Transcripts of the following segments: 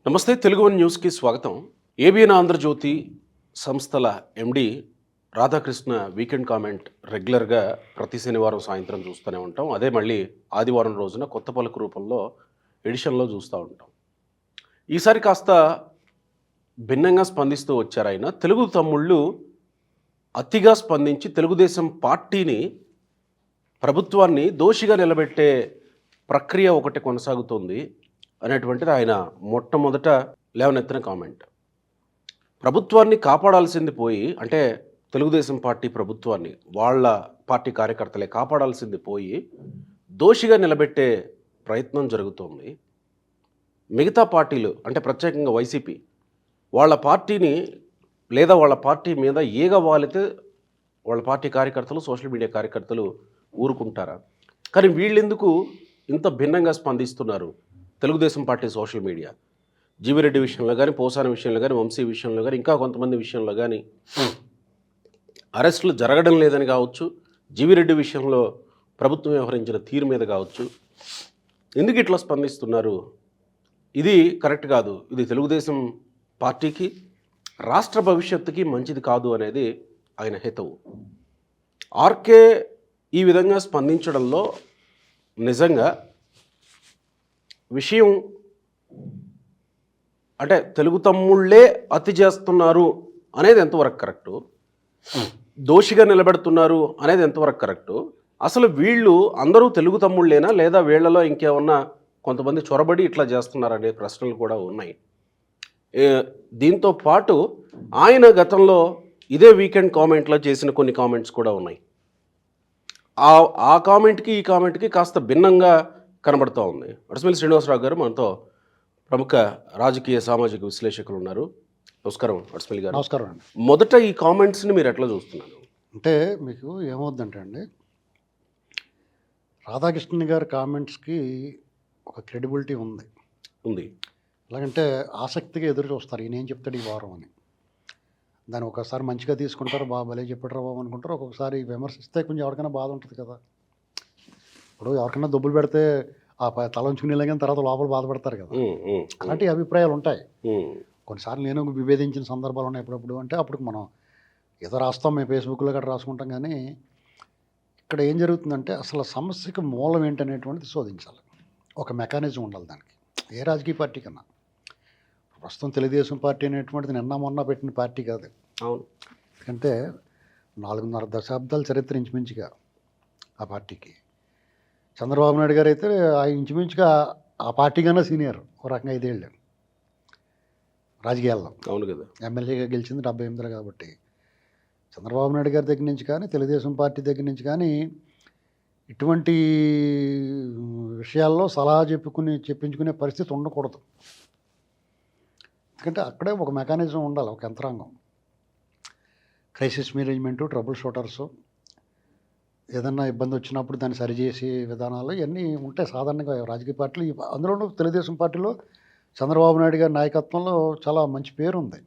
నమస్తే తెలుగు వన్ న్యూస్కి స్వాగతం. ఏబిఎన్ ఆంధ్రజ్యోతి సంస్థల ఎండి రాధాకృష్ణ వీకెండ్ కామెంట్ రెగ్యులర్గా ప్రతి శనివారం సాయంత్రం చూస్తూనే ఉంటాం. అదే మళ్ళీ ఆదివారం రోజున కొత్త పలుకు రూపంలో ఎడిషన్లో చూస్తూ ఉంటాం. ఈసారి కాస్త భిన్నంగా స్పందిస్తూ వచ్చారు ఆయన. తెలుగు తమ్ముళ్ళు అతిగా స్పందించి తెలుగుదేశం పార్టీని, ప్రభుత్వాన్ని దోషిగా నిలబెట్టే ప్రక్రియ ఒకటి కొనసాగుతోంది అనేటువంటిది ఆయన మొట్టమొదట లేవనెత్తిన కామెంట్. ప్రభుత్వాన్ని కాపాడాల్సింది పోయి, అంటే తెలుగుదేశం పార్టీ ప్రభుత్వాన్ని వాళ్ళ పార్టీ కార్యకర్తలే కాపాడాల్సింది పోయి దోషిగా నిలబెట్టే ప్రయత్నం జరుగుతోంది. మిగతా పార్టీలు అంటే ప్రత్యేకంగా వైసీపీ వాళ్ళ పార్టీని లేదా వాళ్ళ పార్టీ మీద ఈగ వాలితే వాళ్ళ పార్టీ కార్యకర్తలు, సోషల్ మీడియా కార్యకర్తలు ఊరుకుంటారా? కానీ వీళ్ళెందుకు ఇంత భిన్నంగా స్పందిస్తున్నారు? Telugu Desam party social media GV Reddy విషయంలో కానీ, పోసాని విషయంలో కానీ, వంశీ విషయంలో కానీ, ఇంకా కొంతమంది విషయంలో కానీ అరెస్టులు జరగడం లేదని కావచ్చు, జీవిరెడ్డి విషయంలో ప్రభుత్వం వ్యవహరించిన తీరు మీద కావచ్చు, ఎందుకు ఇట్లా స్పందిస్తున్నారు? ఇది కరెక్ట్ కాదు, ఇది తెలుగుదేశం పార్టీకి, రాష్ట్ర భవిష్యత్తుకి మంచిది కాదు అనేది ఆయన హేతువు. ఆర్కే ఈ విధంగా స్పందించడంలో నిజంగా విషయం అంటే తెలుగు తమ్ముళ్ళే అతి చేస్తున్నారు అనేది ఎంతవరకు కరెక్టు, దోషిగా నిలబెడుతున్నారు అనేది ఎంతవరకు కరెక్టు, అసలు వీళ్ళు అందరూ తెలుగు తమ్ముళ్ళేనా లేదా వీళ్ళలో ఇంకేమన్నా కొంతమంది చొరబడి ఇట్లా చేస్తున్నారనే ప్రశ్నలు కూడా ఉన్నాయి. దీంతో పాటు ఆయన గతంలో ఇదే వీకెండ్ కామెంట్లో చేసిన కొన్ని కామెంట్స్ కూడా ఉన్నాయి. ఆ కామెంట్కి ఈ కామెంట్కి కాస్త భిన్నంగా కనబడుతూ ఉంది. వడసమిల్లి శ్రీనివాసరావు గారు మనతో ప్రముఖ రాజకీయ సామాజిక విశ్లేషకులు ఉన్నారు. నమస్కారం వడసమిల్లి గారు. నమస్కారం అండి. మొదట ఈ కామెంట్స్ని మీరు ఎట్లా చూస్తున్నారు? అంటే మీకు ఏమవుద్దంటే అండి, రాధాకృష్ణ గారి కామెంట్స్కి ఒక క్రెడిబిలిటీ ఉంది. ఎలాగంటే ఆసక్తిగా ఎదురు చూస్తారు, ఈయన ఏం చెప్తాడు ఈ వారం అని. దాన్ని ఒకసారి మంచిగా తీసుకుంటారు, భలే చెప్పాడు బాబు అనుకుంటారు. ఒక్కొక్కసారి విమర్శిస్తే కొంచెం ఎవరికైనా బాధ ఉంటుంది కదా. ఇప్పుడు ఎవరికైనా దొబ్బులు పెడితే ఆ తల ఉంచుకునేలాగా తర్వాత లోపల బాధపడతారు కదా. అలాంటి అభిప్రాయాలు ఉంటాయి. కొన్నిసార్లు నేను విభేదించిన సందర్భాలు ఉన్నాయి ఎప్పుడప్పుడు. అంటే అప్పుడు మనం ఏదో రాస్తాం, మేము ఫేస్బుక్లో గట్రా రాసుకుంటాం. కానీ ఇక్కడ ఏం జరుగుతుందంటే అసలు సమస్యకు మూలం ఏంటనేటువంటిది శోధించాలి. ఒక మెకానిజం ఉండాలి దానికి, ఏ రాజకీయ పార్టీ కన్నా. ప్రస్తుతం తెలుగుదేశం పార్టీ అనేటువంటిది నిన్న మొన్న పెట్టిన పార్టీ కాదు. అవును. ఎందుకంటే 4.5 దశాబ్దాల చరిత్ర ఇంచుమించుగా ఆ పార్టీకి. చంద్రబాబు నాయుడు గారు అయితే ఆ ఇంచుమించుగా ఆ పార్టీ కన్నా సీనియర్, ఒక రకంగా 5 ఏళ్ళు రాజకీయాల్లో. అవును కదా. ఎమ్మెల్యేగా గెలిచింది 78లో. కాబట్టి చంద్రబాబు నాయుడు గారి దగ్గర నుంచి కానీ, తెలుగుదేశం పార్టీ దగ్గర నుంచి కానీ ఇటువంటి విషయాల్లో సలహా చెప్పించుకునే పరిస్థితి ఉండకూడదు. ఎందుకంటే అక్కడే ఒక మెకానిజం ఉండాలి, ఒక యంత్రాంగం. క్రైసిస్ మేనేజ్మెంటు, ట్రబుల్ షూటర్సు, ఏదన్నా ఇబ్బంది వచ్చినప్పుడు దాన్ని సరిచేసే విధానాలు ఇవన్నీ ఉంటాయి సాధారణంగా రాజకీయ పార్టీలు. అందులోనూ తెలుగుదేశం పార్టీలో చంద్రబాబు నాయుడు గారి నాయకత్వంలో చాలా మంచి పేరు ఉంది.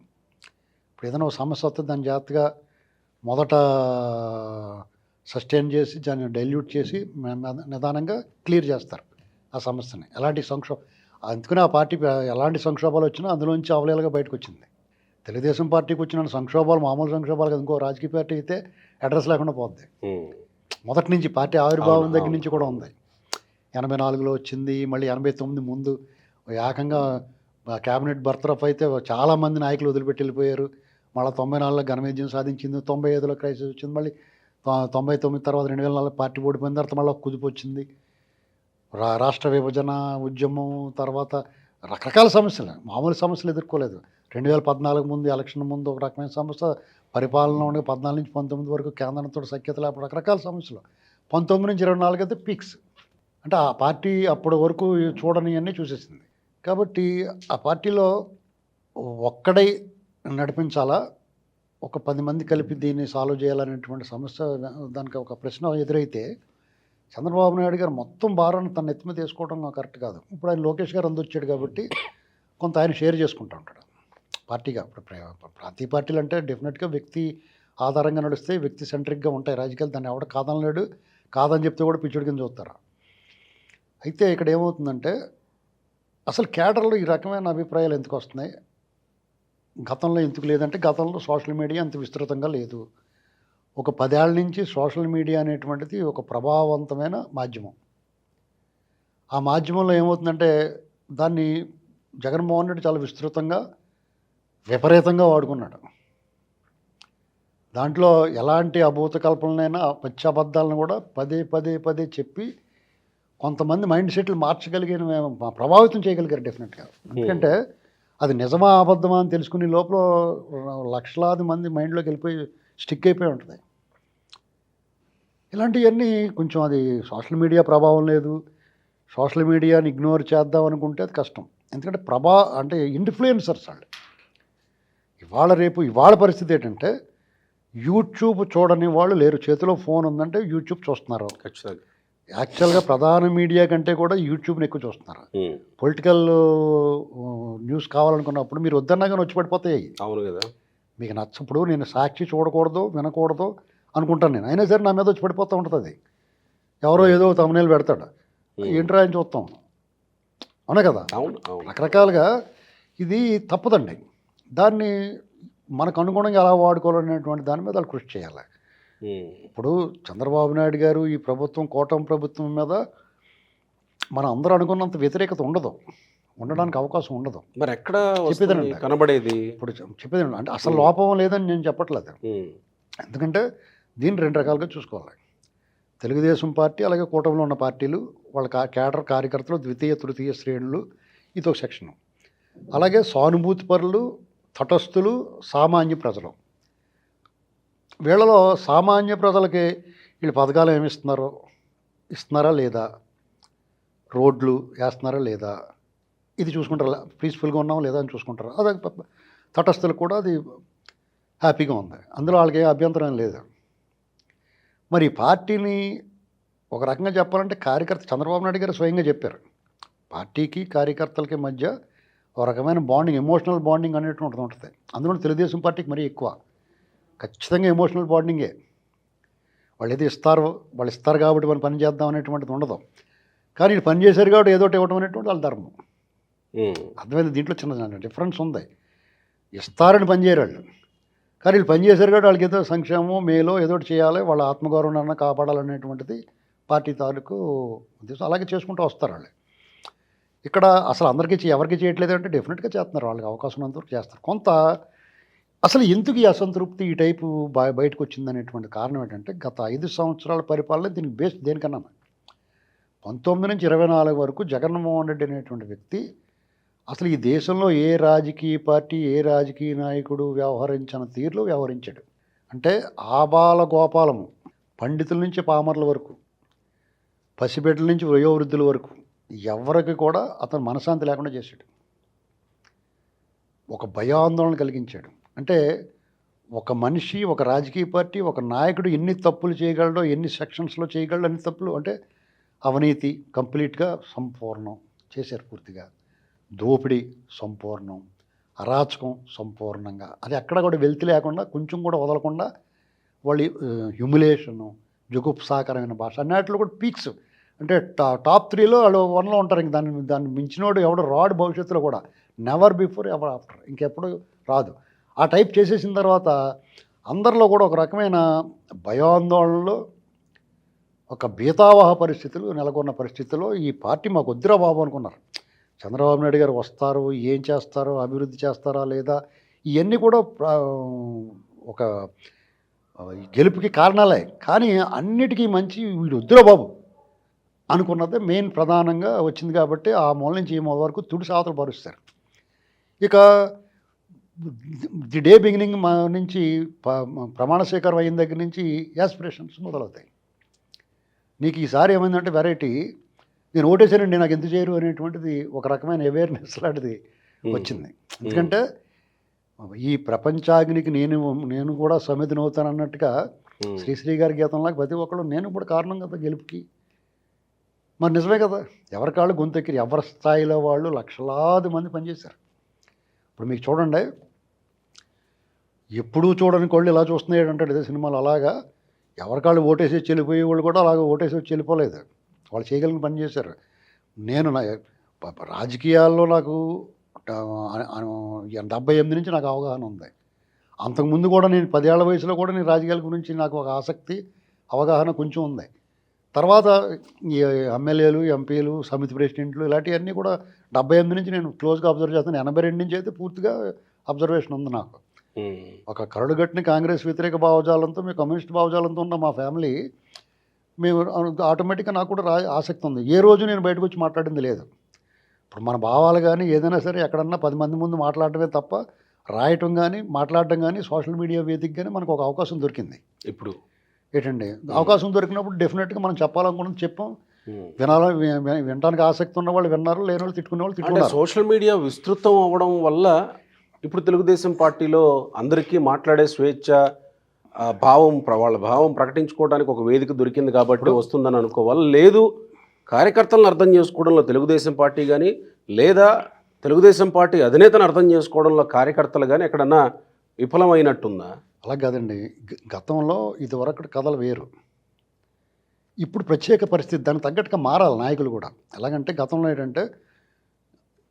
ఇప్పుడు ఏదైనా ఒక సమస్య వస్తే దాన్ని జాగ్రత్తగా మొదట సస్టైన్ చేసి దాన్ని డైల్యూట్ చేసి నిదానంగా క్లియర్ చేస్తారు ఆ సమస్యని. అందుకనే ఆ పార్టీ ఎలాంటి సంక్షోభాలు వచ్చినా అందులోంచి అవలేలుగా బయటకు వచ్చింది. తెలుగుదేశం పార్టీకి వచ్చిన సంక్షోభాలు మామూలు సంక్షోభాలు కదా. ఇంకో రాజకీయ పార్టీ అయితే అడ్రస్ లేకుండా పోద్ది. మొదటి నుంచి పార్టీ ఆవిర్భావం దగ్గర నుంచి కూడా ఉంది. 84లో వచ్చింది, మళ్ళీ 89 ముందు ఏకంగా క్యాబినెట్ బర్తరఫ్ అయితే చాలామంది నాయకులు వదిలిపెట్టి వెళ్ళిపోయారు. మళ్ళీ 94లో ఘన విజయం సాధించింది, 95లో క్రైసిస్ వచ్చింది, మళ్ళీ 99 తర్వాత 2004 పార్టీ ఓడిపోయిన తర్వాత మళ్ళీ కుదుపు వచ్చింది. రాష్ట్ర విభజన ఉద్యమం తర్వాత రకరకాల సమస్యలు, మామూలు సమస్యలు ఎదుర్కోలేదు. 2014 ముందు ఎలక్షన్ ముందు ఒక రకమైన సమస్య, పరిపాలన ఉండే 14 నుంచి 19 వరకు కేంద్రంతో సఖ్యత లేకపోతే రకరకాల సమస్యలు. 19 నుంచి 24 అయితే పీక్స్. అంటే ఆ పార్టీ అప్పటి వరకు చూడని అన్నీ చూసేసింది. కాబట్టి ఆ పార్టీలో ఒక్కడై నడిపించాలా, ఒక 10 మంది కలిపి దీన్ని సాల్వ్ చేయాలనేటువంటి సమస్య, దానికి ఒక ప్రశ్న ఎదురైతే చంద్రబాబు నాయుడు గారు మొత్తం భారాన్ని తన నెత్తి మీద వేసుకోవడం కరెక్ట్ కాదు. ఇప్పుడు ఆయన లోకేష్ గారు అందొచ్చాడు కాబట్టి కొంత ఆయన షేర్ చేసుకుంటూ ఉంటాడు పార్టీగా. ఇప్పుడు ప్రతి పార్టీలు అంటే డెఫినెట్గా వ్యక్తి ఆధారంగా నడిస్తే వ్యక్తి సెంట్రిక్గా ఉంటాయి రాజకీయాలు. దాన్ని ఎవడ కాదనలేడు, కాదని చెప్తే కూడా పిచ్చుడి కింద చూస్తారు. అయితే ఇక్కడ ఏమవుతుందంటే అసలు కేడర్లో ఈ రకమైన అభిప్రాయాలు ఎందుకు వస్తున్నాయి? గతంలో ఎందుకు లేదంటే గతంలో సోషల్ మీడియా అంత విస్తృతంగా లేదు. ఒక 10 ఏళ్ల నుంచి సోషల్ మీడియా అనేటువంటిది ఒక ప్రభావవంతమైన మాధ్యమం. ఆ మాధ్యమంలో ఏమవుతుందంటే దాన్ని జగన్మోహన్ రెడ్డి చాలా విస్తృతంగా, విపరీతంగా వాడుకున్నాడు. దాంట్లో ఎలాంటి అభూత కల్పనలైనా పచ్చి అబద్ధాలను కూడా పదే పదే పదే చెప్పి కొంతమంది మైండ్ సెట్లు మార్చగలిగిన ప్రభావితం చేయగలిగారు డెఫినెట్గా. ఎందుకంటే అది నిజమా అబద్ధమా అని తెలుసుకునే లోపల లక్షలాది మంది మైండ్లోకి వెళ్ళిపోయి స్టిక్ అయిపోయి ఉంటుంది. ఇలాంటివన్నీ కొంచెం అది సోషల్ మీడియా ప్రభావం లేదు. సోషల్ మీడియాని ఇగ్నోర్ చేద్దాం అనుకుంటే అది కష్టం. ఎందుకంటే అంటే ఇన్ఫ్లుయెన్సర్స్ వాళ్ళు ఇవాళ పరిస్థితి ఏంటంటే యూట్యూబ్ చూడని వాళ్ళు లేరు. చేతిలో ఫోన్ ఉందంటే యూట్యూబ్ చూస్తున్నారు. ఖచ్చితంగా యాక్చువల్గా ప్రధాన మీడియా కంటే కూడా యూట్యూబ్ని ఎక్కువ చూస్తున్నారు. పొలిటికల్ న్యూస్ కావాలనుకున్నప్పుడు మీరు వద్దన్నా కానీ వచ్చి పడిపోతాయి. అవును కదా. మీకు నచ్చప్పుడు నేను సాక్షి చూడకూడదు, వినకూడదు అనుకుంటాను నేను. అయినా సరే నా మీద వచ్చి పడిపోతూ ఉంటుంది. అది ఎవరో ఏదో తమ్మునేలు పెడతాడు, ఏంట్రా అని చూస్తాం. అవునా కదా. అవును అవును. రకరకాలుగా ఇది తప్పదండి. దాన్ని మనకు అనుగుణంగా ఎలా వాడుకోవాలనేటువంటి దాని మీద వాళ్ళు కృషి చేయాలి. ఇప్పుడు చంద్రబాబు నాయుడు గారు ఈ ప్రభుత్వం, కూటమి ప్రభుత్వం మీద మనం అందరూ అనుకున్నంత వ్యతిరేకత ఉండడానికి అవకాశం ఉండదు. మరి ఎక్కడ చెప్పేదండి కనబడేది? ఇప్పుడు చెప్పేదండి అంటే అసలు లోపం లేదని నేను చెప్పట్లేదు. ఎందుకంటే దీన్ని 2 రకాలుగా చూసుకోవాలి. తెలుగుదేశం పార్టీ అలాగే కూటమిలో ఉన్న పార్టీలు వాళ్ళ కేడర్ కార్యకర్తలు ద్వితీయ తృతీయ శ్రేణులు ఇదొక సెక్షను. అలాగే సానుభూతి పరులు, తటస్థులు, సామాన్య ప్రజలు. వీళ్ళలో సామాన్య ప్రజలకి వీళ్ళు పథకాలు ఏమి ఇస్తున్నారా లేదా, రోడ్లు వేస్తున్నారా లేదా, ఇది చూసుకుంటారా, పీస్ఫుల్గా ఉన్నాం లేదా అని చూసుకుంటారా. అదే తటస్థులకు కూడా అది హ్యాపీగా ఉంది, అందులో వాళ్ళకి ఏ అభ్యంతరం లేదు. మరి పార్టీని ఒక రకంగా చెప్పాలంటే చంద్రబాబు నాయుడు గారు స్వయంగా చెప్పారు, పార్టీకి కార్యకర్తలకి మధ్య ఒక రకమైన బాండింగ్, ఎమోషనల్ బాండింగ్ అనేటువంటిది ఉంటుంది. అందులో తెలుగుదేశం పార్టీకి మరీ ఎక్కువ, ఖచ్చితంగా ఎమోషనల్ బాండింగే. వాళ్ళు ఏదో వాళ్ళు ఇస్తారు కాబట్టి మనం పని చేద్దాం అనేటువంటిది ఉండదు. కానీ వీళ్ళు పని చేశారు కాబట్టి ఏదో ఒకటి ఇవ్వడం అనేటువంటి వాళ్ళ ధర్మం. అర్థమైంది. దీంట్లో చిన్న డిఫరెన్స్ ఉంది. ఇస్తారని పని చేయరు వాళ్ళు, కానీ వీళ్ళు పని చేశారు కాబట్టి వాళ్ళకి ఏదో సంక్షేమం మేలో ఏదో ఒకటి చేయాలి, వాళ్ళ ఆత్మగౌరవాన్ని కాపాడాలనేటువంటిది పార్టీ తాలూకు ఉద్దేశం. అలాగే చేసుకుంటూ వస్తారు వాళ్ళు. ఇక్కడ అసలు అందరికీ ఎవరికి చేయట్లేదు అంటే డెఫినెట్గా చేస్తున్నారు, వాళ్ళకి అవకాశం ఉన్నంతవరకు చేస్తారు. కొంత అసలు ఎందుకు ఈ అసంతృప్తి ఈ టైపు బయటకు వచ్చిందనేటువంటి కారణం ఏంటంటే గత 5 సంవత్సరాల పరిపాలన దీనికి బేస్ దేనికన్నా 19 నుంచి 24 వరకు జగన్మోహన్ రెడ్డి అనేటువంటి వ్యక్తి అసలు ఈ దేశంలో ఏ రాజకీయ పార్టీ, ఏ రాజకీయ నాయకుడు వ్యవహరించిన తీరులో వ్యవహరించాడు. అంటే ఆబాల గోపాలము, పండితుల నుంచి పామర్ల వరకు, పసిబిడ్డల నుంచి వయోవృద్ధుల వరకు ఎవరికి కూడా అతను మనశ్శాంతి లేకుండా చేశాడు. ఒక భయాందోళన కలిగించాడు. అంటే ఒక మనిషి, ఒక రాజకీయ పార్టీ, ఒక నాయకుడు ఎన్ని తప్పులు చేయగలడో, ఎన్ని సెక్షన్స్లో చేయగలడో అన్ని తప్పులు. అంటే అవినీతి కంప్లీట్గా సంపూర్ణం చేశారు పూర్తిగా, దోపిడీ సంపూర్ణం, అరాచకం సంపూర్ణంగా, అది ఎక్కడ కూడా వెలితి లేకుండా కొంచెం కూడా వదలకుండా వాళ్ళు హ్యూమిలేషను, జుగుప్సాకరమైన భాష అన్నిటిలో కూడా పీక్స్. అంటే టాప్ 3లో వాళ్ళు 1లో ఉంటారు. ఇంక దాన్ని మించినోడు ఎవడు రాడు భవిష్యత్తులో కూడా, నెవర్ బిఫోర్ ఎవర్ ఆఫ్టర్, ఇంకెప్పుడు రాదు. ఆ టైప్ చేసేసిన తర్వాత అందరిలో కూడా ఒక రకమైన భయాందోళనలో, ఒక భీతావహ పరిస్థితులు నెలకొన్న పరిస్థితుల్లో ఈ పార్టీ మాకు వద్దురా బాబు అనుకున్నారు. చంద్రబాబు నాయుడు గారు వస్తారు, ఏం చేస్తారో, అభివృద్ధి చేస్తారా లేదా, ఇవన్నీ కూడా ఒక గెలుపుకి కారణాలే. కానీ అన్నిటికీ మంచి వీడు వద్దురా బాబు అనుకున్నదే మెయిన్ ప్రధానంగా వచ్చింది. కాబట్టి ఆ మూల నుంచి ఈ మూల వరకు తుడి సావతలు పరుస్తారు. ఇక ది డే బిగినింగ్ నుంచి ప్రమాణ స్వీకారం అయిన దగ్గర నుంచి యాస్పిరేషన్స్ మొదలవుతాయి. నీకు ఈసారి ఏమైందంటే వెరైటీ, నేను ఓటేసానండి నాకు ఎంత చేయరు అనేటువంటిది ఒక రకమైన అవేర్నెస్ లాంటిది వచ్చింది. ఎందుకంటే ఈ ప్రపంచాగ్నికి నేను కూడా సమితిని అవుతాను అన్నట్టుగా శ్రీశ్రీ గారి గీతంలాగా ప్రతి ఒక్కళ్ళు నేను కూడా కారణం కదా గెలుపుకి. మరి నిజమే కదా, ఎవరి కాళ్ళు గొంతెక్కిరి, ఎవరి స్థాయిలో వాళ్ళు లక్షలాది మంది పనిచేశారు. ఇప్పుడు మీకు చూడండి, ఎప్పుడూ చూడని కోళ్ళు ఇలా చూస్తున్నాడు అంటాడు ఇదే సినిమాలు. అలాగా ఎవరికాళ్ళు ఓటేసి వెళ్ళిపోయే వాళ్ళు కూడా అలాగే ఓటేసి వచ్చి వెళ్ళిపోలేదు, వాళ్ళు చేయగలిగిన పని చేశారు. రాజకీయాల్లో నాకు 78 నుంచి నాకు అవగాహన ఉంది. అంతకుముందు కూడా నేను 10 ఏళ్ల వయసులో కూడా నేను రాజకీయాల గురించి నాకు ఒక ఆసక్తి, అవగాహన కొంచెం ఉంది. తర్వాత ఈ ఎమ్మెల్యేలు, ఎంపీలు, సమితి ప్రెసిడెంట్లు ఇలాంటివన్నీ కూడా 78 నుంచి నేను క్లోజ్గా అబ్జర్వ్ చేస్తాను. 82 నుంచి అయితే పూర్తిగా అబ్జర్వేషన్ ఉంది నాకు. ఒక కరడుగట్టిన కాంగ్రెస్ వ్యతిరేక భావజాలంతో, మీ కమ్యూనిస్ట్ భావజాలంతో ఉన్న మా ఫ్యామిలీ, మేము ఆటోమేటిక్గా నాకు కూడా ఆసక్తి ఉంది. ఏ రోజు నేను బయటకు వచ్చి మాట్లాడింది లేదు. ఇప్పుడు మన భావాలు కానీ ఏదైనా సరే ఎక్కడన్నా 10 మంది ముందు మాట్లాడటమే తప్ప, రాయటం కానీ మాట్లాడటం కానీ సోషల్ మీడియా వేదికగానే మనకు ఒక అవకాశం దొరికింది. ఇప్పుడు ఏంటండి అవకాశం దొరికినప్పుడు డెఫినెట్గా మనం చెప్పాలనుకున్నది చెప్పాం. వినడానికి ఆసక్తి ఉన్న వాళ్ళు విన్నారు, లేని వాళ్ళు తిట్టుకునే వాళ్ళు అంటే తిట్టుకున్నారు. సోషల్ మీడియా విస్తృతం అవ్వడం వల్ల ఇప్పుడు తెలుగుదేశం పార్టీలో అందరికీ మాట్లాడే స్వేచ్ఛ, వాళ్ళ భావం ప్రకటించుకోవడానికి ఒక వేదిక దొరికింది కాబట్టి వస్తుందని అనుకోవాలి. లేదు, కార్యకర్తలను అర్థం చేసుకోవడంలో తెలుగుదేశం పార్టీ కానీ, లేదా తెలుగుదేశం పార్టీ అధినేతను అర్థం చేసుకోవడంలో కార్యకర్తలు కానీ ఎక్కడన్నా విఫలమైనట్టుందా? అలా కాదండి. గతంలో ఇదివరకు కథలు వేరు. ఇప్పుడు ప్రత్యేక పరిస్థితి, దానికి తగ్గట్టుగా మారాలి నాయకులు కూడా. ఎలాగంటే గతంలో ఏంటంటే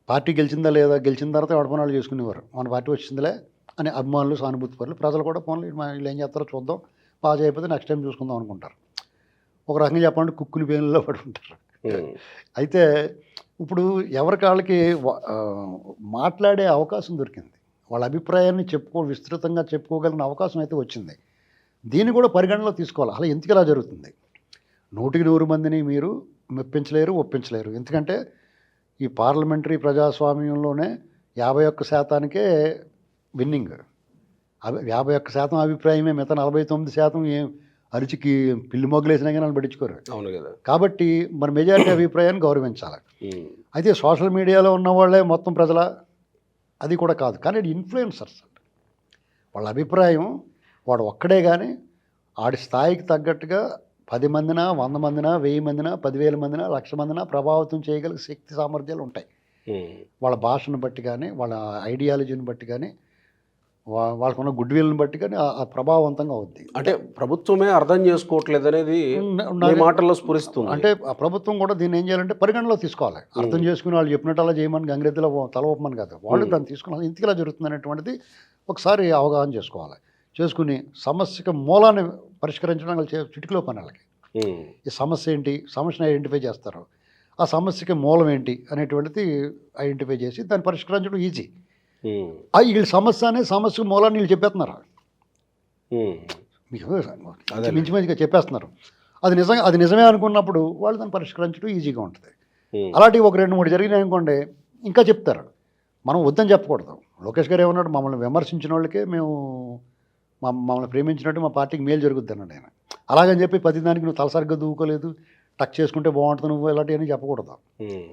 పార్టీ గెలిచిందా లేదా, గెలిచిన తర్వాత ఎవడపనాలు చేసుకునేవారు. మన పార్టీ వచ్చిందిలే అని అభిమానులు, సానుభూతి పరులు, ప్రజలు కూడా పోన్లు వీళ్ళు ఏం చేస్తారో చూద్దాం, బాగా అయిపోతే నెక్స్ట్ టైం చూసుకుందాం అనుకుంటారు. ఒక రకంగా చెప్పాలంటే కుక్కుని పేనుల్లో పడి ఉంటారు. అయితే ఇప్పుడు ఎవరికి వాళ్ళకి మాట్లాడే అవకాశం దొరికింది. వాళ్ళ అభిప్రాయాన్ని విస్తృతంగా చెప్పుకోగలిగిన అవకాశం అయితే వచ్చింది. దీన్ని కూడా పరిగణనలో తీసుకోవాలి. అలా ఎందుకు ఇలా జరుగుతుంది? 100కి 100 మందిని మీరు మెప్పించలేరు, ఒప్పించలేరు. ఎందుకంటే ఈ పార్లమెంటరీ ప్రజాస్వామ్యంలోనే 51%కే విన్నింగ్. 51% అభిప్రాయమే, మిగతా 49% ఏం అరిచికి పిల్లి మొగ్గలేసినా కానీ వాళ్ళు పట్టించుకోరు. అవును కదా. కాబట్టి మన మెజారిటీ అభిప్రాయాన్ని గౌరవించాలి. అయితే సోషల్ మీడియాలో ఉన్న వాళ్ళే మొత్తం ప్రజల, అది కూడా కాదు. కానీ ఇన్ఫ్లుయెన్సర్స్, వాళ్ళ అభిప్రాయం వాడు ఒక్కడే కానీ ఆడి స్థాయికి తగ్గట్టుగా 10 మందినా, 100 మందినా, 1000 మందినా, 10,000 మందినా, 1,00,000 మందినా ప్రభావితం చేయగలిగే శక్తి సామర్థ్యాలు ఉంటాయి. వాళ్ళ భాషను బట్టి కానీ, వాళ్ళ ఐడియాలజీని బట్టి కానీ, వాళ్ళకున్న గుడ్ విల్ని బట్టి కానీ ప్రభావవంతంగా అవుద్ది. అంటే ప్రభుత్వమే అర్థం చేసుకోవట్లేదు అనేది మాటల్లో స్ఫురిస్తుంది. అంటే ఆ ప్రభుత్వం కూడా దీన్ని ఏం చేయాలంటే పరిగణలో తీసుకోవాలి. అర్థం చేసుకుని వాళ్ళు చెప్పినట్టు అలా చేయమని గంగిరెద్దులో తల ఒప్పమని కాదు, వాళ్ళు దాన్ని తీసుకుని ఇంతకు ఇలా జరుగుతుంది అనేటువంటిది ఒకసారి అవగాహన చేసుకోవాలి. చేసుకుని సమస్యకి మూలాన్ని పరిష్కరించడం చిటికలో పని వాళ్ళకి. ఈ సమస్య ఏంటి, సమస్యను ఐడెంటిఫై చేస్తారు. ఆ సమస్యకి మూలం ఏంటి అనేటువంటిది ఐడెంటిఫై చేసి దాన్ని పరిష్కరించడం ఈజీ. వీళ్ళ సమస్య మూలాన్ని వీళ్ళు చెప్పేస్తున్నారు, మీకు మించి మంచిగా చెప్పేస్తున్నారు. అది నిజమే అనుకున్నప్పుడు వాళ్ళు దాన్ని పరిష్కరించడం ఈజీగా ఉంటుంది. అలాంటివి ఒక 2-3 జరిగినాయి అనుకోండి, ఇంకా చెప్తారు. మనం వద్దని చెప్పకూడదు. లోకేష్ గారు ఏమన్నాడు, మమ్మల్ని విమర్శించిన వాళ్ళకే మమ్మల్ని ప్రేమించినట్టు మా పార్టీకి మేలు జరుగుద్ది అన్నాడు ఆయన. అలాగని చెప్పి 10 దానికి నువ్వు తలసరిగ్గా దూకోలేదు, టచ్ చేసుకుంటే బాగుంటుంది నువ్వు, ఇలాంటివన్నీ చెప్పకూడదు.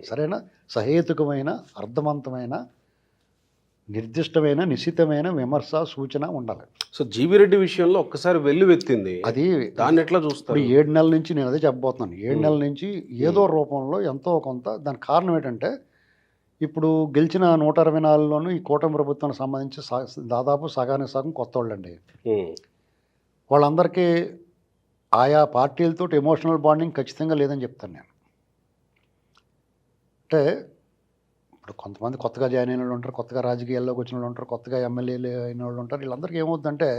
సరేనా? సహేతుకమైన, అర్థవంతమైన, నిర్దిష్టమైన, నిశ్చితమైన విమర్శ, సూచన ఉండాలి. సో జీవిరెడ్డి విషయంలో ఒక్కసారి వెల్లువెత్తింది, అది దాన్ని ఎట్లా చూస్తారు? 7 నెలల నుంచి నేను అదే చెప్పబోతున్నాను. 7 నెలల నుంచి ఏదో రూపంలో ఎంతో కొంత, దానికి కారణం ఏంటంటే ఇప్పుడు గెలిచిన 124లోనూ ఈ కూటమి ప్రభుత్వానికి సంబంధించి దాదాపు సగానికి సగం కొత్త వాళ్ళండి. వాళ్ళందరికీ ఆయా పార్టీలతో ఎమోషనల్ బాండింగ్ ఖచ్చితంగా లేదని చెప్తాను నేను. అంటే ఇప్పుడు కొంతమంది కొత్తగా జాయిన్ అయిన వాళ్ళు ఉంటారు, కొత్తగా రాజకీయాల్లోకి వచ్చిన వాళ్ళు ఉంటారు, కొత్తగా ఎమ్మెల్యేలు అయిన వాళ్ళు ఉంటారు. వీళ్ళందరికీ ఏమవుతుందంటే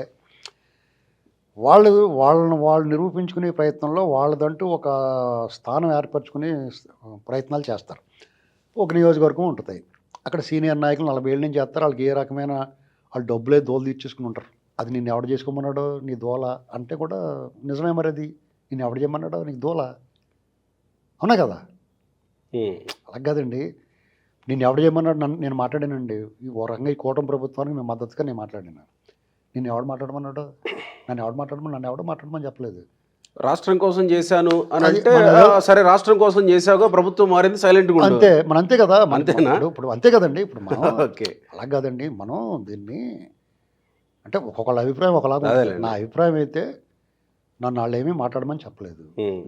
వాళ్ళు నిరూపించుకునే ప్రయత్నంలో వాళ్ళదంటూ ఒక స్థానం ఏర్పరచుకునే ప్రయత్నాలు చేస్తారు. ఒక నియోజకవర్గం ఉంటుంది, అక్కడ సీనియర్ నాయకులు 40 ఏళ్ళ నుంచి చేస్తారు. వాళ్ళకి ఏ రకమైన వాళ్ళు డబ్బులే దోలు తీర్చేసుకుని ఉంటారు. అది నిన్ను ఎవడు చేసుకోమన్నాడో నీ దోల అంటే కూడా నిజమే. మరి అది నిన్ను ఎవడు చేయమన్నాడో నీకు దోల, అవునా కదా? అలా కాదండి, నేను ఎవడు చేయమన్నాడు, నేను మాట్లాడానండి. ఓ రకంగా ఈ కూటమి ప్రభుత్వానికి మేము మద్దతుగా నేను మాట్లాడాను. నేను ఎవడు మాట్లాడమన్నాడు, నన్ను ఎవడు మాట్లాడమని చెప్పలేదు. రాష్ట్రం కోసం చేశాను అని అంటే సరే, రాష్ట్రం కోసం చేసావుగా, ప్రభుత్వం మారింది, సైలెంట్గా అంతే. మన అంతే కదా, అంతేనా? ఇప్పుడు అంతే కదండి. ఇప్పుడు మనం ఓకే, అలా కాదండి. మనం దీన్ని అంటే ఒక్కొక్కళ్ళ అభిప్రాయం ఒకలాగా. నా అభిప్రాయం అయితే నన్ను వాళ్ళు ఏమీ మాట్లాడమని చెప్పలేదు.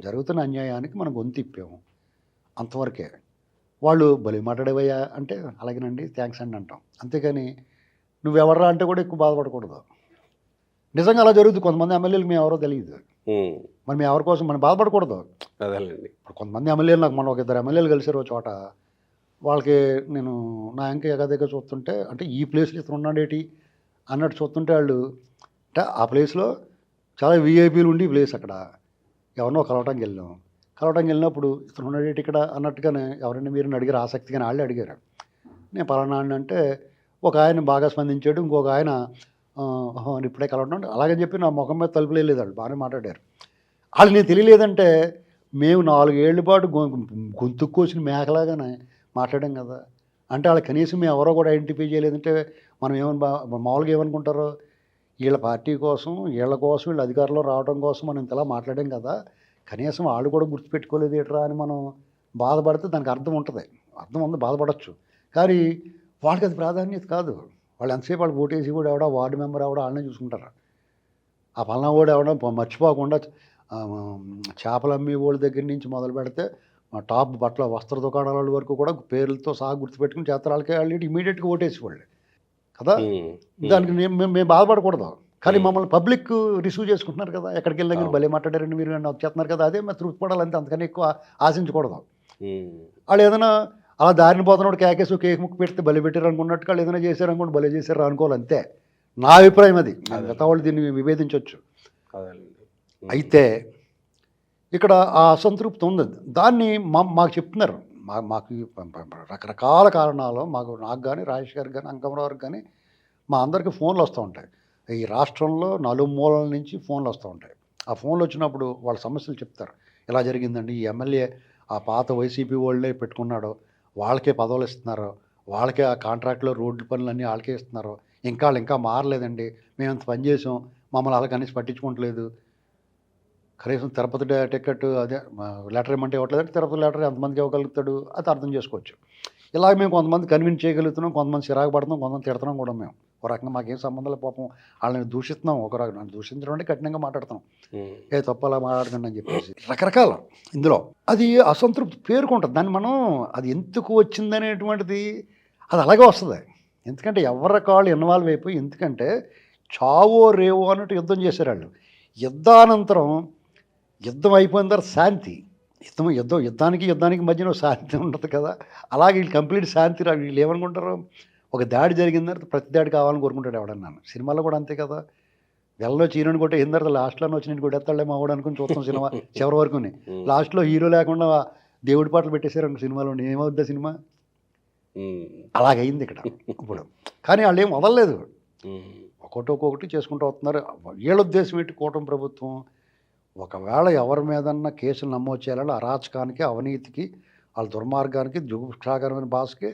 జరుగుతున్న అన్యాయానికి మనం గొంతు ఇప్పాము, అంతవరకే. వాళ్ళు బలి మాట్లాడేవయ్యా అంటే అలాగేనండి, థ్యాంక్స్ అండి అంటాం. అంతేకాని నువ్వెవర్రా అంటే కూడా ఎక్కువ బాధపడకూడదు. నిజంగా అలా జరుగుతుంది. కొంతమంది ఎమ్మెల్యేలకు మేము ఎవరో తెలియదు, మరి మేము ఎవరి కోసం మనం బాధపడకూడదు. అదేలేండి. ఇప్పుడు కొంతమంది ఎమ్మెల్యేలు, నాకు మనం ఒక 2 ఎమ్మెల్యేలు కలిసారు ఒక చోట, వాళ్ళకి నేను నా ఇంకా ఎగదగ్గర చూస్తుంటే అంటే ఈ ప్లేస్లో ఇతను ఉన్నాడేటి అన్నట్టు చూస్తుంటే వాళ్ళు అంటే ఆ ప్లేస్లో చాలా వీఐపీలు ఉండి ప్లేస్ అక్కడ ఎవరినో కలవటానికి వెళ్ళినప్పుడు ఇతను ఉన్నాడేటి ఇక్కడ అన్నట్టుగానే ఎవరైనా మీరు అడిగారు ఆసక్తిగానే వాళ్ళే అడిగారు. నేను పలానా అంటే ఒక ఆయన బాగా స్పందించాడు, ఇంకొక ఆయన ఇప్పుడే కలవడం అలాగని చెప్పి నా ముఖం మీద తలుపులే లేదు, వాళ్ళు బాగానే మాట్లాడారు. వాళ్ళు నేను తెలియలేదంటే మేము 4 ఏళ్ల పాటు గొంతుకు కోసిన మేకలాగానే మాట్లాడాం కదా. అంటే వాళ్ళకి కనీసం మేము ఎవరో కూడా ఐడెంటిఫై చేయలేదంటే మనం మామూలుగా ఏమనుకుంటారో వీళ్ళ పార్టీ కోసం వీళ్ళ అధికారంలో రావడం కోసం మనం ఇంతలా మాట్లాడాం కదా, కనీసం వాళ్ళు కూడా గుర్తుపెట్టుకోలేదు ఏట్రా అని మనం బాధపడితే దానికి అర్థం ఉంటుంది, అర్థం ఉంది, బాధపడవచ్చు. కానీ వాళ్ళకి అది ప్రాధాన్యత కాదు. వాళ్ళు ఎంతసేపు వాళ్ళు ఓటేసి కూడా ఎవడో వార్డు మెంబర్ ఎవడో వాళ్ళనే చూసుకుంటారు. ఆ పలానా కూడా ఎవడో మర్చిపోకుండా చేపలు అమ్మే వాళ్ళ దగ్గర నుంచి మొదలు పెడితే టాప్ బట్టల వస్త్ర దుకాణాల వరకు కూడా పేర్లతో సహా గుర్తుపెట్టుకుని చేస్తారు. వాళ్ళకి ఇమీడియట్గా ఓటేసి వాళ్ళు కదా. దానికి మేము బాధపడకూడదు. కానీ మమ్మల్ని పబ్లిక్ రిసీవ్ చేసుకుంటున్నారు కదా, ఎక్కడికి వెళ్ళినా మీరు భలే మాట్లాడారని మీరు నాకు చెప్తున్నారు కదా, అదే మేము తృప్తిపడాలంటే అంతకని ఎక్కువ ఆశించకూడదు. వాళ్ళు ఏదైనా అలా దారిని పోతున్నప్పుడు కేక్ ముక్కు పెడితే బలి పెట్టారు అనుకున్నట్టు వాళ్ళు ఏదైనా చేశారు అనుకోండి, బలి చేశారు అనుకోవాలి, అంతే నా అభిప్రాయం. అది మిగతా వాళ్ళు దీన్ని విభేదించవచ్చు. అయితే ఇక్కడ ఆ అసంతృప్తి ఉంది, దాన్ని మాకు చెప్తున్నారు. మాకు రకరకాల కారణాలు నాకు కానీ రాజేష్ గారికి కానీ అంకమరావుకి కానీ మా అందరికీ ఫోన్లు వస్తూ ఉంటాయి. ఈ రాష్ట్రంలో నలుమూలల నుంచి ఫోన్లు వస్తూ ఉంటాయి. ఆ ఫోన్లు వచ్చినప్పుడు వాళ్ళ సమస్యలు చెప్తారు. ఇలా జరిగిందండి, ఈ ఎమ్మెల్యే ఆ పాత వైసీపీ వాళ్ళే పెట్టుకున్నాడు, వాళ్ళకే పదవులు ఇస్తున్నారు, వాళ్ళకే ఆ కాంట్రాక్ట్లో రోడ్డు పనులన్నీ వాళ్ళకే ఇస్తున్నారు, ఇంకా మారలేదండి, మేము ఇంత పని చేసాం, మమ్మల్ని అలా కనీసం పట్టించుకోవట్లేదు, కనీసం తిరుపతి టికెట్ అదే లెటర్ ఇవ్వమంటే ఇవ్వట్లేదంటే తిరుపతి లెటర్ ఎంతమందికి ఇవ్వగలుగుతాడు, అది అర్థం చేసుకోవచ్చు. ఇలాగ మేము కొంతమంది కన్విన్స్ చేయగలుగుతున్నాం, కొంతమంది చిరాకు పడుతున్నాం, కొంతమంది తిడుతున్నాం కూడా. మేము ఒక రకంగా మాకేం సంబంధాలు, పాపం వాళ్ళని దూషిస్తున్నాం, ఒక రకంగా దూషించడం అంటే కఠినంగా మాట్లాడుతున్నాం, ఏ తప్పలా మాట్లాడకండి అని చెప్పేసి రకరకాల. ఇందులో అది అసంతృప్తి పేరుకుంటుంది. దాన్ని మనం అది ఎందుకు వచ్చిందనేటువంటిది అది అలాగే వస్తుంది. ఎందుకంటే ఎవరి కాళ్ళు ఇన్వాల్వ్ అయిపోయి, ఎందుకంటే చావో రేవో అన్నట్టు యుద్ధం చేశారు వాళ్ళు. యుద్ధానంతరం యుద్ధం అయిపోయిన తర్వాత శాంతి, యుద్ధానికి మధ్యన శాంతి ఉంటుంది కదా, అలాగే వీళ్ళు కంప్లీట్ శాంతి వీళ్ళు ఏమనుకుంటారు, ఒక దాడి జరిగిన తర్వాత ప్రతి దాడి కావాలని కోరుకుంటాడు ఎవడన్నాను. సినిమాలో కూడా అంతే కదా, వెళ్ళలో చీరని కొట్టే అయిన తర్వాత లాస్ట్లో వచ్చి నేను కొట్టేస్తాడే మా వాడు అనుకుని చూస్తాం సినిమా చివరి వరకుని. లాస్ట్లో హీరో లేకుండా దేవుడి పాటలు పెట్టేశారు అనుకో సినిమాలో, ఏమవుద్దా సినిమా, అలాగైంది ఇక్కడ ఇప్పుడు. కానీ వాళ్ళు ఏం వదలలేదు, ఒక్కొక్కటి చేసుకుంటూ వస్తున్నారు. వీళ్ళ ఉద్దేశం ఏంటి, కూటమి ప్రభుత్వం ఒకవేళ ఎవరి మీదన్నా కేసులు నమోదు చేయాలని అరాచకానికి, అవినీతికి, వాళ్ళ దుర్మార్గానికి, జుగుప్సాకరమైన భాషకి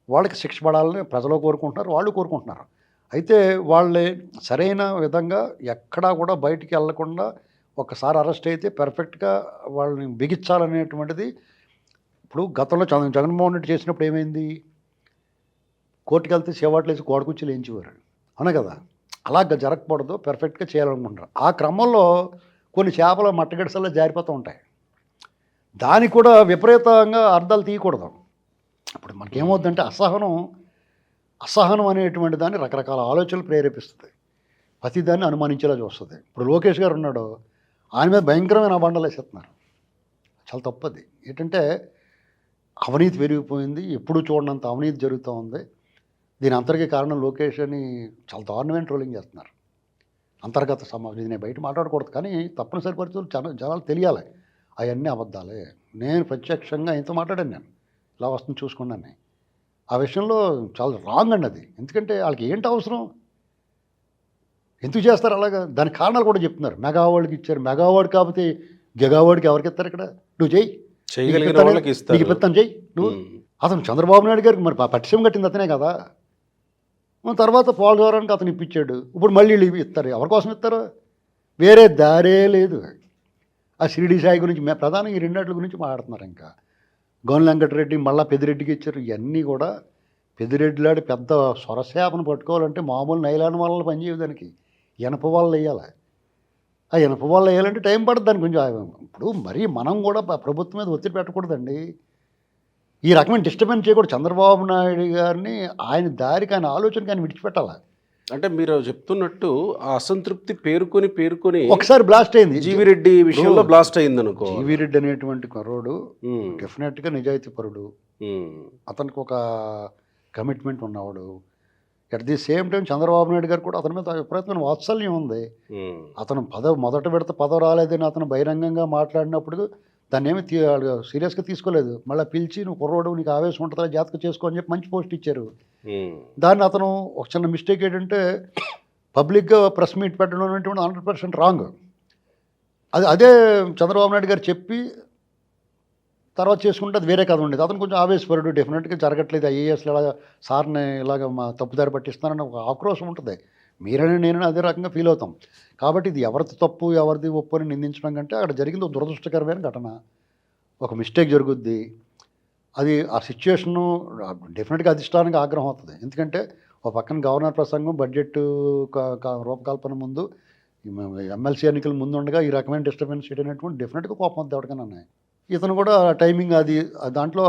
వాళ్ళకి శిక్ష పడాలని ప్రజలు కోరుకుంటున్నారు, వాళ్ళు కోరుకుంటున్నారు. అయితే వాళ్ళే సరైన విధంగా ఎక్కడా కూడా బయటికి వెళ్లకుండా ఒకసారి అరెస్ట్ అయితే పర్ఫెక్ట్గా వాళ్ళని బిగించాలనేటువంటిది. ఇప్పుడు గతంలో జగన్మోహన్ రెడ్డి చేసినప్పుడు ఏమైంది, కోర్టుకు వెళ్తే సేవాట్లు వేసి కోడకుర్చీలు వేయించేవారు, అవునా కదా. అలాగ జరగకూడదు, పర్ఫెక్ట్గా చేయాలనుకుంటున్నారు. ఆ క్రమంలో కొన్ని చేపలు మట్టగడిసల్లో జారిపోతూ ఉంటాయి. దానికి కూడా విపరీతంగా అర్థాలు తీయకూడదు. ఇప్పుడు మనకేమవుతుందంటే అసహనం అనేటువంటి దాన్ని రకరకాల ఆలోచనలు ప్రేరేపిస్తుంది, ప్రతిదాన్ని అనుమానించేలా చూస్తుంది. ఇప్పుడు లోకేష్ గారు ఉన్నాడు, ఆయన మీద భయంకరమైన బండలు వేసేస్తున్నారు, చాలా తప్పది. ఏంటంటే అవినీతి పెరిగిపోయింది, ఎప్పుడు చూడనంత అవినీతి జరుగుతూ ఉంది. దీని అంతర్గత కారణం లోకేష్ అని చాలా దారుణమైన ట్రోలింగ్ చేస్తున్నారు. అంతర్గత సమాజం ఇది నేను బయట మాట్లాడకూడదు, కానీ తప్పనిసరి పరిస్థితులు జనాలు తెలియాలి అవన్నీ అబద్ధాలే. నేను ప్రత్యక్షంగా ఇంత మాట్లాడాను, నేను ఇలా వస్తుంది చూసుకున్నాను. ఆ విషయంలో చాలా రాంగ్ అండి అది. ఎందుకంటే వాళ్ళకి ఏంటి అవసరం, ఎందుకు చేస్తారు అలాగా, దానికి కారణాలు కూడా చెప్తున్నారు. మెగావాడికి ఇచ్చారు, మెగావాడు కాకపోతే గిగావాడికి ఎవరికి ఇస్తారు, ఇక్కడ నువ్వు చెయ్యి, నీకు ఇస్తాను చెయ్యి నువ్వు. అతను చంద్రబాబు నాయుడు గారికి మరి పట్టిసీమ కట్టింది అతనే కదా, తర్వాత పోలవరానికి అతను ఇప్పించాడు, ఇప్పుడు మళ్ళీ వీళ్ళు ఇస్తారు. ఎవరి కోసం ఇస్తారు, వేరే దారే లేదు. ఆ షిరిడి సాయి గురించి ప్రధానంగా ఈ రెండాట్ల గురించి మాట్లాడుతున్నారు. ఇంకా గౌన్ వెంకటరెడ్డి మళ్ళీ పెద్దిరెడ్డికి ఇచ్చారు. ఇవన్నీ కూడా పెద్దిరెడ్డిలాంటి పెద్ద సొరసేపను పట్టుకోవాలంటే మామూలు నైలాన్ వాళ్ళని పనిచేయదు, దానికి ఇనప వాళ్ళు వేయాలి. ఆ ఇనప వాళ్ళు వేయాలంటే టైం పడుతుంది దానికి కొంచెం. ఇప్పుడు మరీ మనం కూడా ప్రభుత్వం మీద ఒత్తిడి పెట్టకూడదండి, ఈ రకమైన డిస్టర్బెన్స్ చేయకూడదు. చంద్రబాబు నాయుడు గారిని ఆయన దారికి, ఆయన ఆలోచనకి ఆయన విడిచిపెట్టాలి. అంటే మీరు చెప్తున్నట్టు ఆ అసంతృప్తి పేరుకొని ఒకసారి బ్లాస్ట్ అయింది. జీవిరెడ్డి విషయంలో బ్లాస్ట్ అయింది అనుకో. జీవిరెడ్డి అనేటువంటి కుర్రోడు డెఫినెట్గా నిజాయితీ పరుడు, అతనికి ఒక కమిట్మెంట్ ఉన్నవాడు. At the same time Chandrababu Naidu గారు కూడా అతని మీద విపరీతమైన వాత్సల్యం ఉంది. అతను మొదట విడత పదవి రాలేదని అతను బహిరంగంగా మాట్లాడినప్పుడు దాన్నేమి సీరియస్గా తీసుకోలేదు. మళ్ళీ పిలిచి నువ్వు కుర్రోడు నీకు ఆవేశం ఉంటుందా జాతక చేసుకో అని చెప్పి మంచి పోస్ట్ ఇచ్చారు. దాన్ని అతను ఒక చిన్న మిస్టేక్ ఏంటంటే పబ్లిక్గా ప్రెస్ మీట్ పెట్టడం అనేటువంటి 100% రాంగ్. అదే చంద్రబాబు నాయుడు గారు చెప్పి తర్వాత చేసుకుంటే అది వేరే కథ ఉండేది. అతను కొంచెం ఆవేశపరుడు, డెఫినెట్గా జరగట్లేదు ఐఏఎస్లు ఇలా సార్ని ఇలాగ మా తప్పుదారి పట్టిస్తున్నారని ఒక ఆక్రోశం ఉంటుంది. మీరని నేను అదే రకంగా ఫీల్ అవుతాం. కాబట్టి ఇది ఎవరిది తప్పు ఎవరిది ఒప్పు అని నిందించడం కంటే అక్కడ జరిగింది ఒక దురదృష్టకరమైన ఘటన. ఒక మిస్టేక్ జరుగుద్ది. అది ఆ సిచ్యువేషను డెఫినెట్గా అధిష్టానానికి ఆగ్రహం అవుతుంది. ఎందుకంటే ఒక పక్కన గవర్నర్ ప్రసంగం, బడ్జెట్ రూపకల్పన ముందు, ఎమ్మెల్సీ ఎన్నికల ముందు ఉండగా ఈ రకమైన డిస్టర్బెన్స్ చేయనటువంటి డెఫినెట్గా కోపం వద్ద ఎవరికైనా. ఇతను కూడా టైమింగ్ అది దాంట్లో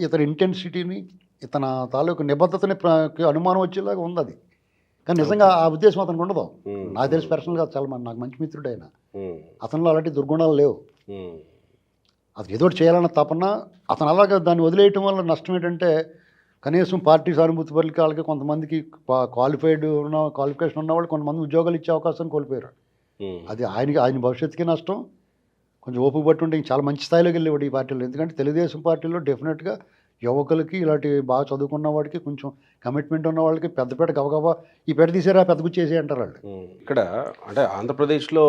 ఇతని ఇంటెన్సిటీని, ఇతని తాలూకు నిబద్ధతని అనుమానం వచ్చేలాగా ఉంది అది. కానీ నిజంగా ఆ ఉద్దేశం అతనికి ఉండదు. నాకు తెలిసి పర్సనల్గా చాలా నాకు మంచి మిత్రుడు ఆయన. అతనిలో అలాంటి దుర్గుణాలు లేవు. అతను ఏదో చేయాలన్న తపన. అతను అలాగా దాన్ని వదిలేయటం వల్ల నష్టం ఏంటంటే కనీసం పార్టీ సానుభూతి పరులకి వాళ్ళకి కొంతమందికి క్వాలిఫికేషన్ ఉన్న వాళ్ళు కొంతమంది ఉద్యోగాలు ఇచ్చే అవకాశం కోల్పోయారు. అది ఆయన భవిష్యత్తుకి నష్టం. కొంచెం ఓపిక పట్టి ఉంటే చాలా మంచి స్థాయిలోకి వెళ్ళేవాడు ఈ పార్టీలో. ఎందుకంటే తెలుగుదేశం పార్టీలో డెఫినెట్గా యువకులకి ఇలాంటి బాగా చదువుకున్న వాడికి కొంచెం కమిట్మెంట్ ఉన్న వాళ్ళకి పెద్దపేట గబగబా ఈ పేట తీసారా పెద్ద గుచ్చేసి అంటారు వాళ్ళు. ఇక్కడ అంటే ఆంధ్రప్రదేశ్లో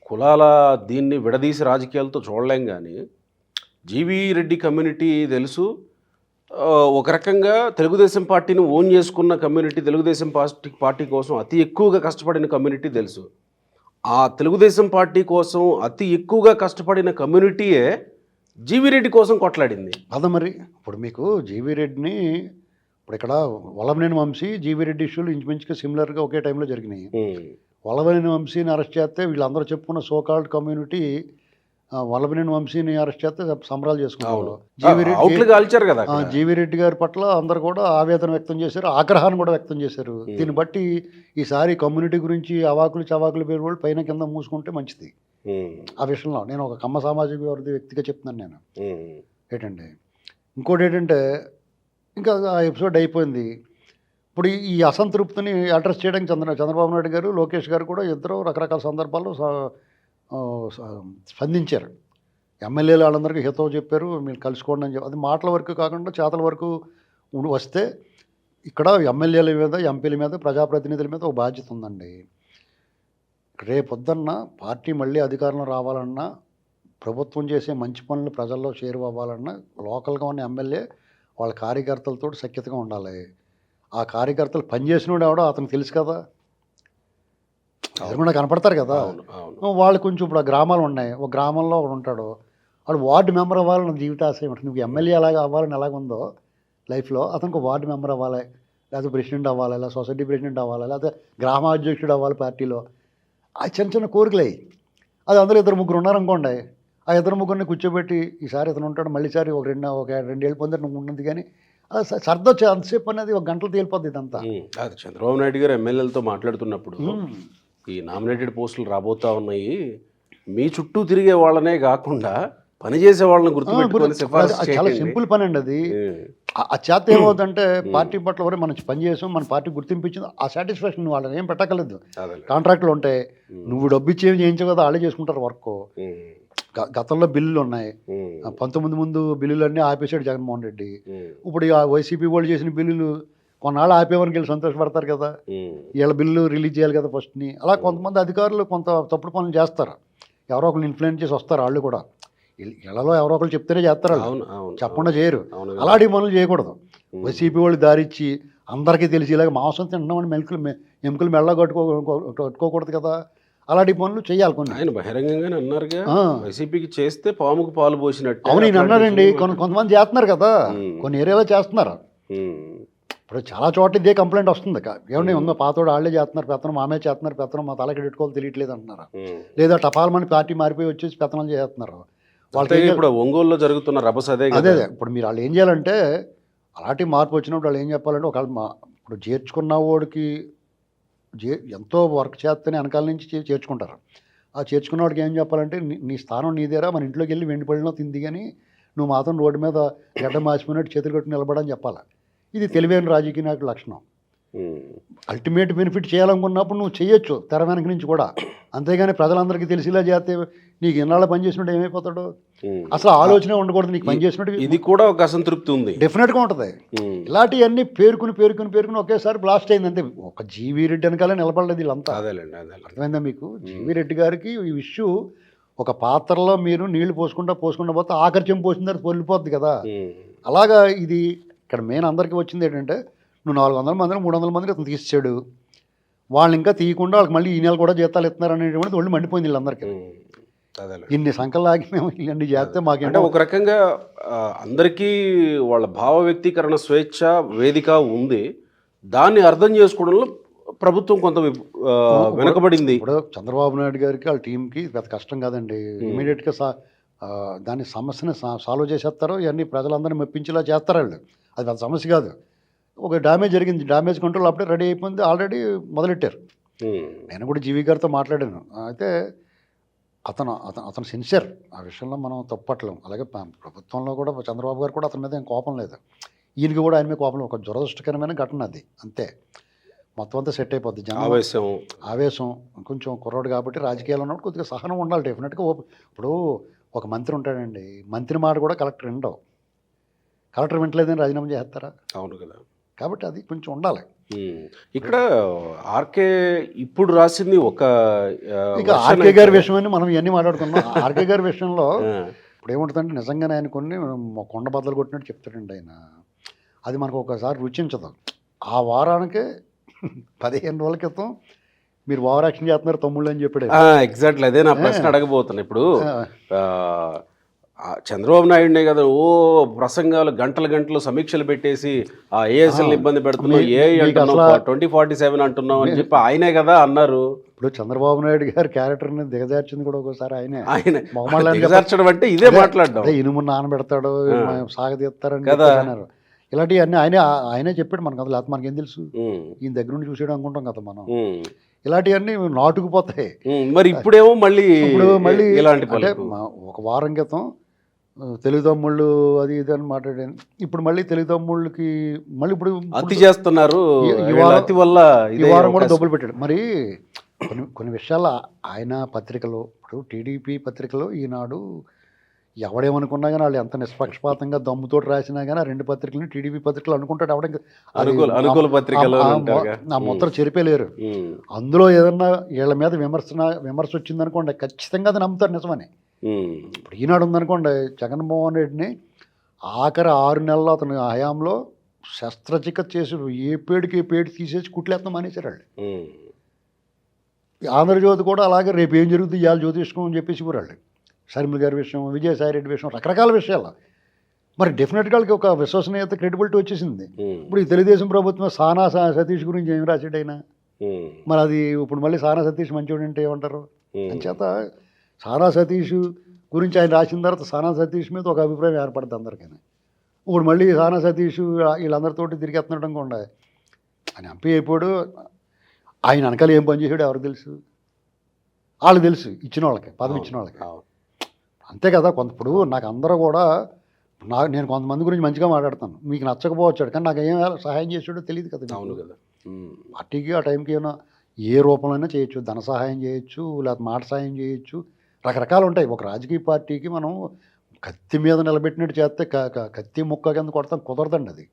కులాల దీన్ని విడదీసి రాజకీయాలతో చూడలేం. కానీ జీవీ రెడ్డి కమ్యూనిటీ తెలుసు. ఒక రకంగా తెలుగుదేశం పార్టీని ఓన్ చేసుకున్న కమ్యూనిటీ, తెలుగుదేశం పార్టీ కోసం అతి ఎక్కువగా కష్టపడిన కమ్యూనిటీ తెలుసు. ఆ తెలుగుదేశం పార్టీ కోసం అతి ఎక్కువగా కష్టపడిన కమ్యూనిటీయే జీవీ రెడ్డి కోసం కొట్లాడింది. అదే మరి ఇప్పుడు మీకు జీవీ రెడ్డిని ఇప్పుడు ఇక్కడ వల్లభనేని వంశీ, జీవీ రెడ్డి ఇష్యూలు ఇంచుమించుగా సిమిలర్గా ఒకే టైంలో జరిగినాయి. వల్లభనేని వంశీని అరెస్ట్ చేస్తే వీళ్ళందరూ చెప్పుకున్న సోకాల్డ్ కమ్యూనిటీ వల్లభనేని వంశీని అరెస్ట్ చేస్తే సంబరాలు చేసుకున్నారు. జీవీ రెడ్డి గారి పట్ల అందరూ కూడా ఆవేదన వ్యక్తం చేశారు, ఆగ్రహాన్ని కూడా వ్యక్తం చేశారు. దీన్ని బట్టి ఈసారి కమ్యూనిటీ గురించి అవాకులు చవాకులు పేరు వాళ్ళు పైన కింద మూసుకుంటే మంచిది. ఆ విషయంలో నేను ఒక కమ్మ సామాజిక వర్గ వ్యక్తిగా చెప్తున్నాను నేను. ఏంటంటే ఇంకోటి ఏంటంటే ఇంకా ఆ ఎపిసోడ్ అయిపోయింది. ఇప్పుడు ఈ అసంతృప్తిని అడ్రస్ చేయడానికి చంద్రబాబు నాయుడు గారు, లోకేష్ గారు కూడా ఇద్దరు రకరకాల సందర్భాల్లో స్పందించారు. ఎమ్మెల్యేలు వాళ్ళందరికీ హితవు చెప్పారు, మీరు కలుసుకోండి అని చెప్పి. అది మాటల వరకు కాకుండా చేతల వరకు వస్తే ఇక్కడ ఎమ్మెల్యేల మీద, ఎంపీల మీద, ప్రజాప్రతినిధుల మీద ఒక బాధ్యత ఉందండి. రేపొద్దున్న పార్టీ మళ్ళీ అధికారంలో రావాలన్నా, ప్రభుత్వం చేసే మంచి పనులు ప్రజల్లో చేరువవ్వాలన్నా లోకల్గా ఉన్న ఎమ్మెల్యే వాళ్ళ కార్యకర్తలతో సఖ్యతగా ఉండాలి. ఆ కార్యకర్తలు పనిచేసినోడు ఎవడో అతనికి తెలుసు కదా, ఎదురుకుండా కనపడతారు కదా. వాళ్ళు కొంచెం ఇప్పుడు ఆ గ్రామాలు ఉన్నాయి, ఒక గ్రామంలో ఒకడు ఉంటాడు, వాడు వార్డు మెంబర్ అవ్వాలని జీవితాశయం. నువ్వు ఎమ్మెల్యే ఎలాగ అవ్వాలని ఎలాగుందో లైఫ్లో అతనికి వార్డు మెంబర్ అవ్వాలి, లేకపోతే ప్రెసిడెంట్ అవ్వాలి, లేదా సొసైటీ ప్రెసిడెంట్ అవ్వాలి, లేకపోతే గ్రామాధ్యక్షుడు అవ్వాలి పార్టీలో. ఆ చిన్న చిన్న కోరికలు అయ్యి అది అందరూ ఇద్దరు ముగ్గురు ఉన్నారనుకోండి, ఆ ఇద్దరు ముగ్గురిని కూర్చోబెట్టి ఈసారి ఇతను ఉంటాడు, మళ్ళీసారి ఒక రెండేళ్ళు పొందిన నువ్వు ఉన్నది. కానీ సర్దా అంతసేపు అనేది ఒక గంటలు తేలిపోద్ది ఇదంతా. అది చంద్రబాబు నాయుడు గారు ఎమ్మెల్యేలతో మాట్లాడుతున్నప్పుడు ఈ నామినేటెడ్ పోస్టులు రాబోతా ఉన్నాయి, మీ చుట్టూ తిరిగే వాళ్ళనే కాకుండా పనిచేసే వాళ్ళని గుర్తుపెట్టుకొని చాలా సింపుల్ పని అండి అది. ఆ చేత ఏమవుతుందంటే పార్టీ పట్ల వరే మనం పని చేసాం, మన పార్టీ గుర్తింపించింది, ఆ సాటిస్ఫాక్షన్ వాళ్ళని ఏం పెట్టక్కర్లేదు. కాంట్రాక్టులు ఉంటాయి, నువ్వు డబ్బు ఇచ్చి ఏం చేయించవు కదా, వాళ్ళే చేసుకుంటారు వర్క్. గతంలో బిల్లులు ఉన్నాయి, 19 ముందు బిల్లులన్నీ ఆపేసాడు జగన్మోహన్ రెడ్డి. ఇప్పుడు ఆ వైసీపీ వాళ్ళు చేసిన బిల్లులు కొన్నాళ్ళు ఆపేవారికి వెళ్ళి సంతోషపడతారు కదా, వీళ్ళ బిల్లు రిలీజ్ చేయాలి కదా ఫస్ట్ని. అలా కొంతమంది అధికారులు కొంత తప్పుడు పనులు చేస్తారు, ఎవరో ఒకరు ఇన్ఫ్లుయెన్స్ చేసి వస్తారు. వాళ్ళు కూడా ఇళ్లలో ఎవరో ఒకరు చెప్తేనే చేస్తారు, చెప్పకుండా చేయరు. అలాంటి పనులు చేయకూడదు. వైసీపీ వాళ్ళు దారిచ్చి అందరికీ తెలిసి ఇలాగ మాంసం తింటున్నామని ఎముకలు మెళ్ళ కట్టుకోకూడదు కదా. అలాంటి పనులు చేయాలి కొన్ని. ఆయన బహిరంగంగానే అన్నారుగా, వైసీపీకి చేస్తే పాముకు పాలు పోసినట్టు. అవును, నేను అన్నాడండి. కొంతమంది చేస్తున్నారు కదా, కొన్ని ఏరియాలో చేస్తున్నారు. ఇప్పుడు చాలా చోట్ల ఇదే కంప్లైంట్ వస్తుంది. ఏమన్నా ఉందో పాతోడు వాళ్ళే చేస్తున్నారు పెత్తనం, మామే చేస్తున్నారు పెత్తనం, మా తలకి పెట్టుకోవాలి తెలియట్లేదు అంటున్నారు. లేదా టపాలమని పార్టీ మారిపోయి వచ్చేసి పెత్తనం చేస్తున్నారు. వాళ్ళకి ఇప్పుడు ఒంగోలులో జరుగుతున్న రభస అదే. ఇప్పుడు మీరు వాళ్ళు ఏం చేయాలంటే, అలాంటి మార్పు వచ్చినప్పుడు వాళ్ళు ఏం చెప్పాలంటే, ఒకవేళ ఇప్పుడు చేర్చుకున్న వాడికి ఎంతో వర్క్ చేస్తేనే వెనకాల నుంచి చేర్చుకుంటారు. ఆ చేర్చుకున్న వాడికి ఏం చెప్పాలంటే, నీ స్థానం నీదేరా, మన ఇంట్లోకి వెళ్ళి వెండిపడిలో తింది కానీ నువ్వు మాత్రం రోడ్డు మీద గడ్డ మాసిపోయినట్టు చేతులు కట్టి నిలబడని చెప్పాలి. ఇది తెలివైన రాజకీయ నాయకుల లక్షణం. అల్టిమేట్ బెనిఫిట్ చేయాలనుకున్నప్పుడు నువ్వు చేయొచ్చు తెర వెనక నుంచి కూడా, అంతేగాని ప్రజలందరికీ తెలిసిలా చేస్తే నీకు ఎన్నాళ్ళు పనిచేసినట్టు ఏమైపోతాడు? అసలు ఆలోచనే ఉండకూడదు నీకు పనిచేసినట్టు. ఇది కూడా ఒక అసంతృప్తి ఉంది, డెఫినెట్గా ఉంటుంది. ఇలాంటివన్నీ పేరుకుని ఒకేసారి బ్లాస్ట్ అయింది అంతే. ఒక జీవీ రెడ్డి వెనకాలే నిలబడలేదు వీళ్ళంతా. అర్థమైందా మీకు? జీవీ రెడ్డి గారికి ఈ ఇష్యూ ఒక పాత్రలో మీరు నీళ్లు పోసుకుంటా పోతే ఆఖరి చెంపు పోసిన తర్వాత పొల్లిపోద్ది కదా. అలాగా ఇది ఇక్కడ మెయిన్ అందరికీ వచ్చింది ఏంటంటే, నువ్వు 400 మందిని 300 మందిని అతను తీసాడు, వాళ్ళు ఇంకా తీయకుండా వాళ్ళకి మళ్ళీ ఈ నెల కూడా జీతాలు ఇస్తున్నారు అనేటువంటిది ఒళ్ళు మండిపోయింది వీళ్ళందరికీ. ఇన్ని సంకల్లాగి మేము ఇలాంటి చేస్తే మాకేంటే ఒక రకంగా అందరికీ వాళ్ళ భావ వ్యక్తీకరణ స్వేచ్ఛ వేదిక ఉంది, దాన్ని అర్థం చేసుకోవడంలో ప్రభుత్వం కొంత వెనకబడింది. ఇప్పుడు చంద్రబాబు నాయుడు గారికి వాళ్ళ టీంకి పెద్ద కష్టం కాదండి. ఇమీడియట్గా దాని సమస్యని సాల్వ్ చేసేస్తారు, ఇవన్నీ ప్రజలందరినీ మెప్పించేలా చేస్తారు వాళ్ళు. అది పెద్ద సమస్య కాదు. ఒక డ్యామేజ్ జరిగింది, డ్యామేజ్ కంట్రోల్ అప్పుడే రెడీ అయిపోయింది, ఆల్రెడీ మొదలెట్టారు. నేను కూడా జీవీ గారితో మాట్లాడాను. అయితే అతను సిన్సియర్, ఆ విషయంలో మనం తప్పట్లేం. అలాగే ప్రభుత్వంలో కూడా చంద్రబాబు గారు కూడా అతని మీద ఏం కోపం లేదు, ఈయనకి కూడా ఆయన మీద కోపం. ఒక దురదృష్టకరమైన ఘటన అది, అంతే. మొత్తం అంతా సెట్ అయిపోద్ది. ఆవేశం కొంచెం కుర్రాడు కాబట్టి రాజకీయాలు ఉన్నప్పుడు కొద్దిగా సహనం ఉండాలి డెఫినెట్గా. ఇప్పుడు ఒక మంత్రి ఉంటాడండి, మంత్రి మాట కూడా కలెక్టర్ వినడం. కలెక్టర్ వింటలేదని రాజీనామా చేస్తారా? అవును కదా. కాబట్టి అది కొంచెం ఉండాలి. ఇక్కడ ఆర్కే ఇప్పుడు రాసింది ఒక ఇక ఆర్కే గారి విషయం అని మనం ఇవన్నీ మాట్లాడుకున్నాం. ఆర్కే గారి విషయంలో ఇప్పుడు ఏముంటుందంటే, నిజంగానే ఆయన కొన్ని కొండ బద్దలు కొట్టినట్టు చెప్తాడండి ఆయన. అది మనకు ఒకసారి రుచించదు. ఆ వారానికే 15 రోజుల క్రితం మీరు ఓవర్ యాక్షన్ చేస్తున్నారు తమ్ముళ్ళు అని చెప్పాడు. ఎగ్జాక్ట్లీ అదే నా ప్రశ్న అడగబోతున్నా. ఇప్పుడు చంద్రబాబు నాయుడునే కదా ఓ ప్రసంగాలు గంటలు సమీక్షలు పెట్టేసి ఆ ఏఎస్ఎల్ ఇబ్బంది పెడుతున్నావు, ఏ 2047 అంటున్నావు అని చెప్పి ఆయనే కదా అన్నారు. ఇప్పుడు చంద్రబాబు నాయుడు గారి క్యారెక్టర్ని దిగజార్చింది కూడా ఒకసారి ఆయనే. దిగజార్చడం అంటే ఇదే మాట్లాడడం, ఇనుము నానబెడతాడు, సాగదీస్తారని కదా అన్నారు. ఇలాంటివన్నీ ఆయనే చెప్పాడు మనకు. అసలు లేకపోతే మనకేం తెలుసు, ఈయన దగ్గర నుండి చూసేయడం అనుకుంటాం కదా మనం. ఇలాంటివన్నీ నాటుకుపోతాయి. మరి ఇప్పుడేమో మళ్ళీ ఇలాంటి అంటే ఒక వారం క్రితం తెలుగు తమ్ముళ్ళు అది ఇది అని మాట్లాడాను. ఇప్పుడు మళ్ళీ తెలుగు తమ్ముళ్ళకి మళ్ళీ ఇప్పుడు అతి చేస్తున్నారు, ఈ వారం కూడా డబ్బులు పెట్టాడు. మరి కొన్ని విషయాల్లో ఆయన పత్రికలో, ఇప్పుడు టీడీపీ పత్రికలో ఈనాడు ఎవడేమనుకున్నా కానీ వాళ్ళు ఎంత నిష్పక్షపాతంగా దమ్ముతోటి రాసినా కానీ ఆ 2 పత్రికలని టీడీపీ పత్రికలు అనుకుంటాడు. అనుకూల పత్రికలు ఆ ముద్ర చెరిపేలేరు. అందులో ఏదన్నా వీళ్ళ మీద విమర్శ వచ్చిందనుకోండి, ఖచ్చితంగా అది నమ్ముతారు నిజమని. ఇప్పుడు ఈనాడు ఉందనుకోండి, జగన్మోహన్ రెడ్డిని ఆఖరి 6 నెలల్లో అతని హయాంలో శస్త్రచికిత్స చేసి ఏ పేడు తీసేసి కుట్లేస్తాం మానేశారు వాళ్ళు. ఆంధ్రజ్యోతి కూడా అలాగే రేపు ఏం జరుగుతుంది ఇవాళ జ్యోతిష్కం అని చెప్పేసి వాళ్ళు. షర్మిల గారి విషయం, విజయసాయి రెడ్డి విషయం, రకరకాల విషయాలు. మరి డెఫినెట్గా ఒక విశ్వసనీయత, క్రెడిబిలిటీ వచ్చేసింది. ఇప్పుడు ఈ తెలుగుదేశం ప్రభుత్వం సానా సతీష్ గురించి ఏం రాసాడు అయినా, మరి అది ఇప్పుడు మళ్ళీ సానా సతీష్ మంచివాడు అంటే ఏమంటారు? అంచేత సానా సతీష్ గురించి ఆయన రాసిన తర్వాత సానా సతీష్ మీద ఒక అభిప్రాయం ఏర్పడుతుంది అందరికీ. ఇప్పుడు మళ్ళీ సానా సతీష్ వీళ్ళందరితోటి తిరిగేస్తున్నాడు అనుకోండి, ఆయన ఎంపీ అయిపోయాడు, ఆయన వెనకాల ఏం పని చేసాడు ఎవరికి తెలుసు? వాళ్ళకి తెలుసు, ఇచ్చిన వాళ్ళకి, పదవి ఇచ్చిన వాళ్ళకి, అంతే కదా. ఇప్పుడు నాకు అందరూ కూడా నేను కొంతమంది గురించి మంచిగా మాట్లాడతాను, మీకు నచ్చకపోవచ్చాడు, కానీ నాకు ఏం సహాయం చేసాడో తెలియదు కదా. అవును కదా. పార్టీకి ఆ టైంకి ఏమైనా ఏ రూపంలో చేయొచ్చు, ధన సహాయం చేయొచ్చు, లేకపోతే మాట సహాయం చేయొచ్చు, రకరకాలు ఉంటాయి. ఒక రాజకీయ పార్టీకి మనం కత్తి మీద నిలబెట్టినట్టు చేస్తే కత్తి ముక్క కింద కొడతాం, కుదరదండి అది.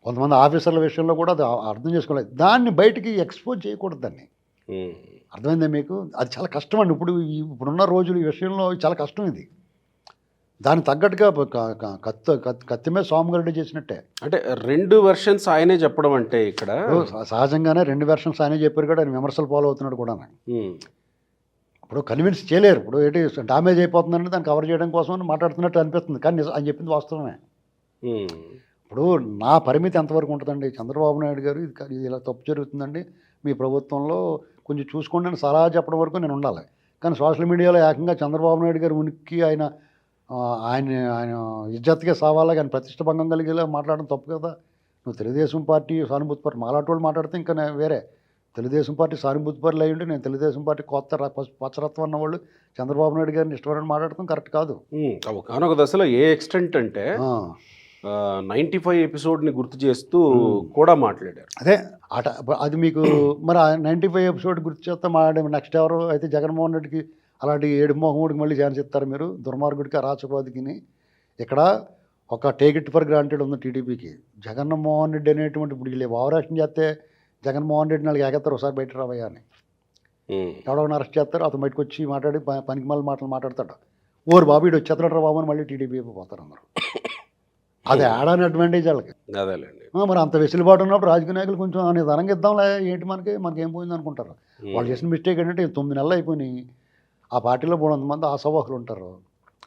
కొంతమంది ఆఫీసర్ల విషయంలో కూడా అది అర్థం చేసుకోలేదు. దాన్ని బయటికి ఎక్స్పోజ్ చేయకూడదు, దాన్ని. అర్థమైందా మీకు? అది చాలా కష్టం అండి. ఇప్పుడున్న రోజులు ఈ విషయంలో చాలా కష్టం ఇది. దానికి తగ్గట్టుగా కత్తి మీద సోమగారెడ్డి చేసినట్టే. అంటే 2 వెర్షన్స్ ఆయనే చెప్పడం అంటే ఇక్కడ సహజంగానే 2 వెర్షన్స్ ఆయనే చెప్పారు కూడా, ఆయన విమర్శలు ఫాలో అవుతున్నాడు కూడా. ఇప్పుడు కన్విన్స్ చేయలేరు. ఇప్పుడు ఏంటి డ్యామేజ్ అయిపోతుందంటే దాన్ని కవర్ చేయడం కోసం మాట్లాడుతున్నట్టు అనిపిస్తుంది, కానీ ఆయన చెప్పింది వాస్తవమే. ఇప్పుడు నా పరిమితి ఎంతవరకు ఉంటుందండి? చంద్రబాబు నాయుడు గారు ఇది ఇలా తప్పు జరుగుతుందండి మీ ప్రభుత్వంలో, కొంచెం చూసుకోండి అని సలహా చెప్పడం వరకు నేను ఉండాలి. కానీ సోషల్ మీడియాలో ఏకంగా చంద్రబాబు నాయుడు గారు ఉనికి ఆయన ఇజ్జత్గా సావాలా, ఆయన ప్రతిష్ట భంగం కలిగేలా మాట్లాడడం తప్పు కదా. నువ్వు తెలుగుదేశం పార్టీ సానుభూతి పార్టీ మాలాంటి వాళ్ళు మాట్లాడితే ఇంకా వేరే. తెలుగుదేశం పార్టీ సానుభూతి పరులు అయ్యి ఉంటే నేను తెలుగుదేశం పార్టీ పచ్చరత్వం అన్నవాళ్ళు చంద్రబాబు నాయుడు గారిని ఇష్టపడని మాట్లాడటం కరెక్ట్ కాదు. ఒకనొక దశలో ఏ ఎక్స్టెంట్ అంటే 95 ఎపిసోడ్ని గుర్తు చేస్తూ కూడా మాట్లాడారు. అదే అది మీకు మరి 95 ఎపిసోడ్ గుర్తు చేస్తే మాట్లాడే నెక్స్ట్ ఎవరు అయితే జగన్మోహన్ రెడ్డికి అలాంటి ఏడు మోహముడికి మళ్ళీ ఛాన్స్ ఇస్తారు మీరు, దుర్మార్గుడికి అరాచకవాదికిని. ఇక్కడ ఒక టేక్ ఇట్ ఫర్ గ్రాంటెడ్ ఉంది టీడీపీకి. జగన్మోహన్ రెడ్డి అనేటువంటి ఇప్పుడు వీళ్ళు ఓవరాక్షన్ చేస్తే జగన్మోహన్ రెడ్డి నాలుగు ఎగతారు ఒకసారి బయట రావయ్యా అని. ఎవడో అరెస్ట్ చేస్తారు, అతను బయటకు వచ్చి మాట్లాడి పనికి మళ్ళీ మాటలు మాట్లాడతాడు. ఓరు బాబు వీడు వచ్చేస్తాడు బాబు అని మళ్ళీ టీడీపీ పోతారు అందరూ. అది ఆడాని అడ్వాంటేజ్ వాళ్ళకి. అదేలేండి. మరి అంత వెసులుబాటు ఉన్నప్పుడు రాజకీయ నాయకులు కొంచెం నిదానంగా ఇద్దాంలే, ఏంటి మనకేం పోయింది అనుకుంటారు. వాళ్ళు చేసిన మిస్టేక్ ఏంటంటే 9 నెలలు అయిపోయినాయి. ఆ పార్టీలో 300 మంది ఆశావాహులు ఉంటారు,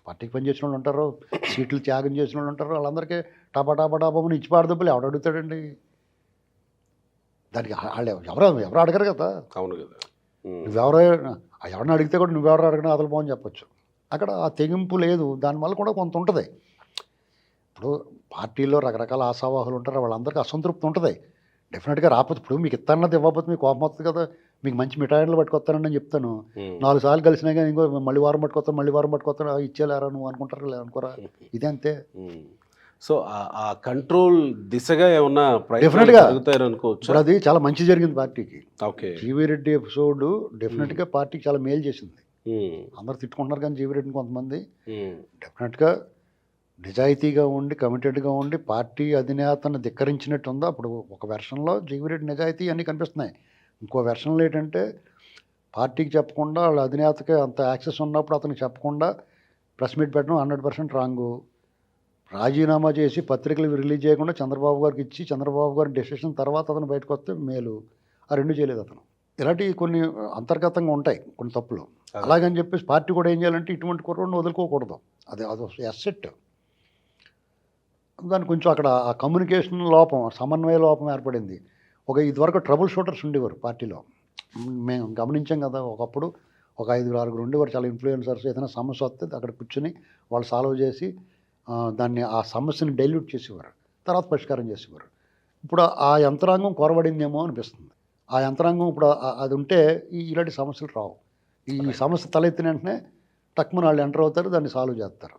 పార్టీకి పనిచేసిన వాళ్ళు ఉంటారు, సీట్లు త్యాగం చేసిన వాళ్ళు ఉంటారు. వాళ్ళందరికీ టాపామని ఇచ్చి పాడదబ్బులు ఎవడు అడుగుతాడండి? దానికి వాళ్ళు ఎవరు అడగరు కదా. అవును కదా. ఎవరిని అడిగితే కూడా నువ్వెవరు అడగడం అదలు బాగుని చెప్పొచ్చు. అక్కడ ఆ తెగింపు లేదు, దానివల్ల కూడా కొంత ఉంటుంది. ఇప్పుడు పార్టీలో రకరకాల ఆశావాహులు ఉంటారు, వాళ్ళందరికీ అసంతృప్తి ఉంటుంది. డెఫినెట్గా రాకపోతే ఇప్పుడు మీకు ఇస్తానన్నది ఇవ్వకపోతే మీకు కోపం వస్తుంది కదా. మీకు మంచి మిఠాయిలు పట్టుకొస్తానని నేను చెప్తాను, 4 సార్లు కలిసినా కానీ ఇంకో మళ్ళీ వారం పట్టుకొస్తాను ఇచ్చేలేరా నువ్వు అనుకుంటారా అనుకోరా, ఇదే అంతే. సో ఆ కంట్రోల్ దిశగా ఏమన్నా డెఫినెట్గా అనుకోవచ్చు. ఇప్పుడు అది చాలా మంచి జరిగింది పార్టీకి. ఓకే, జీవిరెడ్డి ఎపిసోడ్ డెఫినెట్గా పార్టీకి చాలా మేలు చేసింది. అందరు తిట్టుకుంటున్నారు కానీ జీవిరెడ్డిని కొంతమంది డెఫినెట్గా నిజాయితీగా ఉండి కమిటెడ్గా ఉండి పార్టీ అధినేతను ధిక్కరించినట్టు ఉందో. అప్పుడు ఒక వెర్షన్లో జీవిరెడ్డి నిజాయితీ అన్నీ కనిపిస్తున్నాయి. ఇంకో వెర్షన్లో ఏంటంటే పార్టీకి చెప్పకుండా వాళ్ళ అధినేతకి అంత యాక్సెస్ ఉన్నప్పుడు అతనికి చెప్పకుండా ప్రెస్ మీట్ పెట్టడం 100% రాంగు. రాజీనామా చేసి పత్రికలు రిలీజ్ చేయకుండా చంద్రబాబు గారికి ఇచ్చి చంద్రబాబు గారి డెసిషన్ తర్వాత అతను బయటకు వస్తే మేలు. ఆ రెండు చేయలేదు అతను. ఇలాంటివి కొన్ని అంతర్గతంగా ఉంటాయి కొన్ని తప్పులు. అలాగని చెప్పేసి పార్టీ కూడా ఏం చేయాలంటే ఇటువంటి కుర్రోడిని వదులుకోకూడదు. అది ఎస్సెట్. దానికి కొంచెం అక్కడ ఆ కమ్యూనికేషన్ లోపం, సమన్వయ లోపం ఏర్పడింది. ఇదివరకు ట్రబుల్ షూటర్స్ ఉండేవారు పార్టీలో, మేము గమనించాం కదా. ఒకప్పుడు ఒక 5-6 ఉండేవారు, చాలా ఇన్ఫ్లుయెన్సర్స్. ఏదైనా సమస్య వస్తే అక్కడ కూర్చొని వాళ్ళు సాల్వ్ చేసి దాన్ని ఆ సమస్యని డైల్యూట్ చేసేవారు, తర్వాత పరిష్కారం చేసేవారు. ఇప్పుడు ఆ యంత్రాంగం కొరబడిందేమో అనిపిస్తుంది. ఆ యంత్రాంగం ఇప్పుడు అది ఉంటే ఇలాంటి సమస్యలు రావు. ఈ సమస్య తలెత్తిన వెంటనే తక్కువ వాళ్ళు ఎంటర్ అవుతారు, దాన్ని సాల్వ్ చేస్తారు.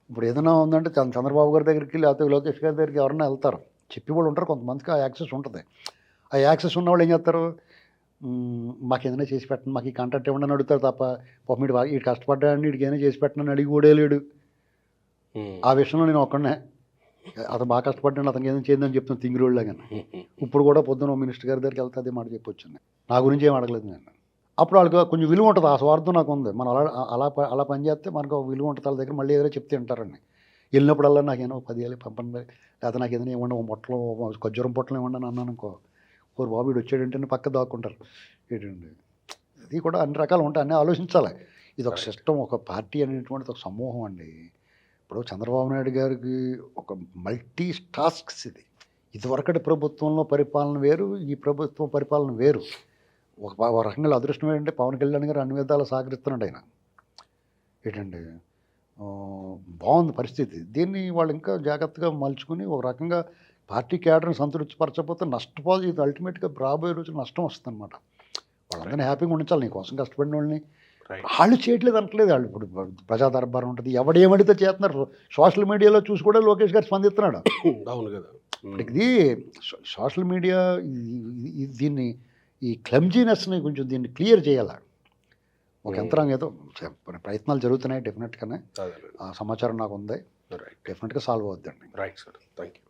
ఇప్పుడు ఏదైనా ఉందంటే చంద్రబాబు గారి దగ్గరికి లేకపోతే లోకేష్ గారి దగ్గరికి ఎవరైనా వెళ్తారు, చెప్పి వాళ్ళు ఉంటారు. కొంతమందికి ఆ యాక్సెస్ ఉంటుంది. ఆ యాక్సెస్ ఉన్నవాళ్ళు ఏం చేస్తారు, మాకు ఏదైనా చేసి పెట్టండి, మాకు ఈ కాంట్రాక్ట్ ఇవ్వండి అని అడుగుతారు తప్ప పాపం వీడు కష్టపడ్డాడని వీడికి ఏదైనా చేసి పెట్టండి అడిగి కూడా లేడు. ఆ విషయంలో నేను ఒక్కడనే, అతను బాగా కష్టపడ్డాను, అతనికి ఏదైనా చేద్దామని చెప్తాను తింగిరోళ్ళగా. ఇప్పుడు కూడా పొద్దున్న మినిస్టర్ గారి దగ్గరికి వెళ్తే అదే మాట చెప్పొచ్చింది. నా గురించి ఏం అడగలేదు నేను. అప్పుడు వాళ్ళకి కొంచెం విలువ ఉంటుంది. ఆ స్వార్థం నాకు ఉంది. మనం అలా పని చేస్తే మనకు విలువ ఉంటుంది. వాళ్ళ దగ్గర మళ్ళీ ఏదైనా చెప్తే వింటారండి. వెళ్ళినప్పుడల్లా నాకేమో 10,000 పంపండి, లేకపోతే నాకు ఏదైనా ఇవ్వండి, ఒక మొట్టలో ఖర్జూరం పొట్టలు ఇవ్వండి అని అన్నాను అనుకో, ఓరు బాబు వీడు వచ్చాడంటే పక్క దాక్కుంటారు. ఏంటండి ఇది కూడా అన్ని రకాలు ఉంటాయి, అన్నీ ఆలోచించాలి. ఇది ఒక సిస్టమ్, ఒక పార్టీ అనేటువంటిది ఒక సమూహం అండి. ఇప్పుడు చంద్రబాబు నాయుడు గారికి ఒక మల్టీ టాస్క్స్ ఇదివరకటి ప్రభుత్వంలో పరిపాలన వేరు, ఈ ప్రభుత్వం పరిపాలన వేరు. ఒక రకంగా అదృష్టం ఏంటంటే పవన్ కళ్యాణ్ గారు అన్ని విధాలు సహకరిస్తున్నాడు ఆయన. ఏంటండి బాగుంది పరిస్థితి. దీన్ని వాళ్ళు ఇంకా జాగ్రత్తగా మలుచుకుని ఒక రకంగా పార్టీ క్యాడర్ని సంతృప్తిపరచకపోతే నష్టపోదు. ఇది అల్టిమేట్గా రాబోయే రోజులు నష్టం వస్తుంది అనమాట. వాళ్ళందరినీ హ్యాపీగా ఉంచాలి. నీ కోసం కష్టపడిన వాళ్ళని వాళ్ళు చేయట్లేదు అనట్లేదు. వాళ్ళు ఇప్పుడు ప్రజా దర్బార్ ఉంటుంది, ఎవడేమడితే చేస్తున్నారు. సోషల్ మీడియాలో చూసి కూడా లోకేష్ గారు స్పందిస్తున్నాడు. అవును కదా. ఇప్పుడు ఇది సోషల్ మీడియా దీన్ని ఈ క్లమ్జీనెస్ని కొంచెం దీన్ని క్లియర్ చేయాలి. ఒక యంత్రాంగం ఏదో ప్రయత్నాలు జరుగుతున్నాయి. డెఫినెట్గానే ఆ సమాచారం నాకు ఉంది. డెఫినెట్గా సాల్వ్ అవుద్దండి. Right sir, thank you.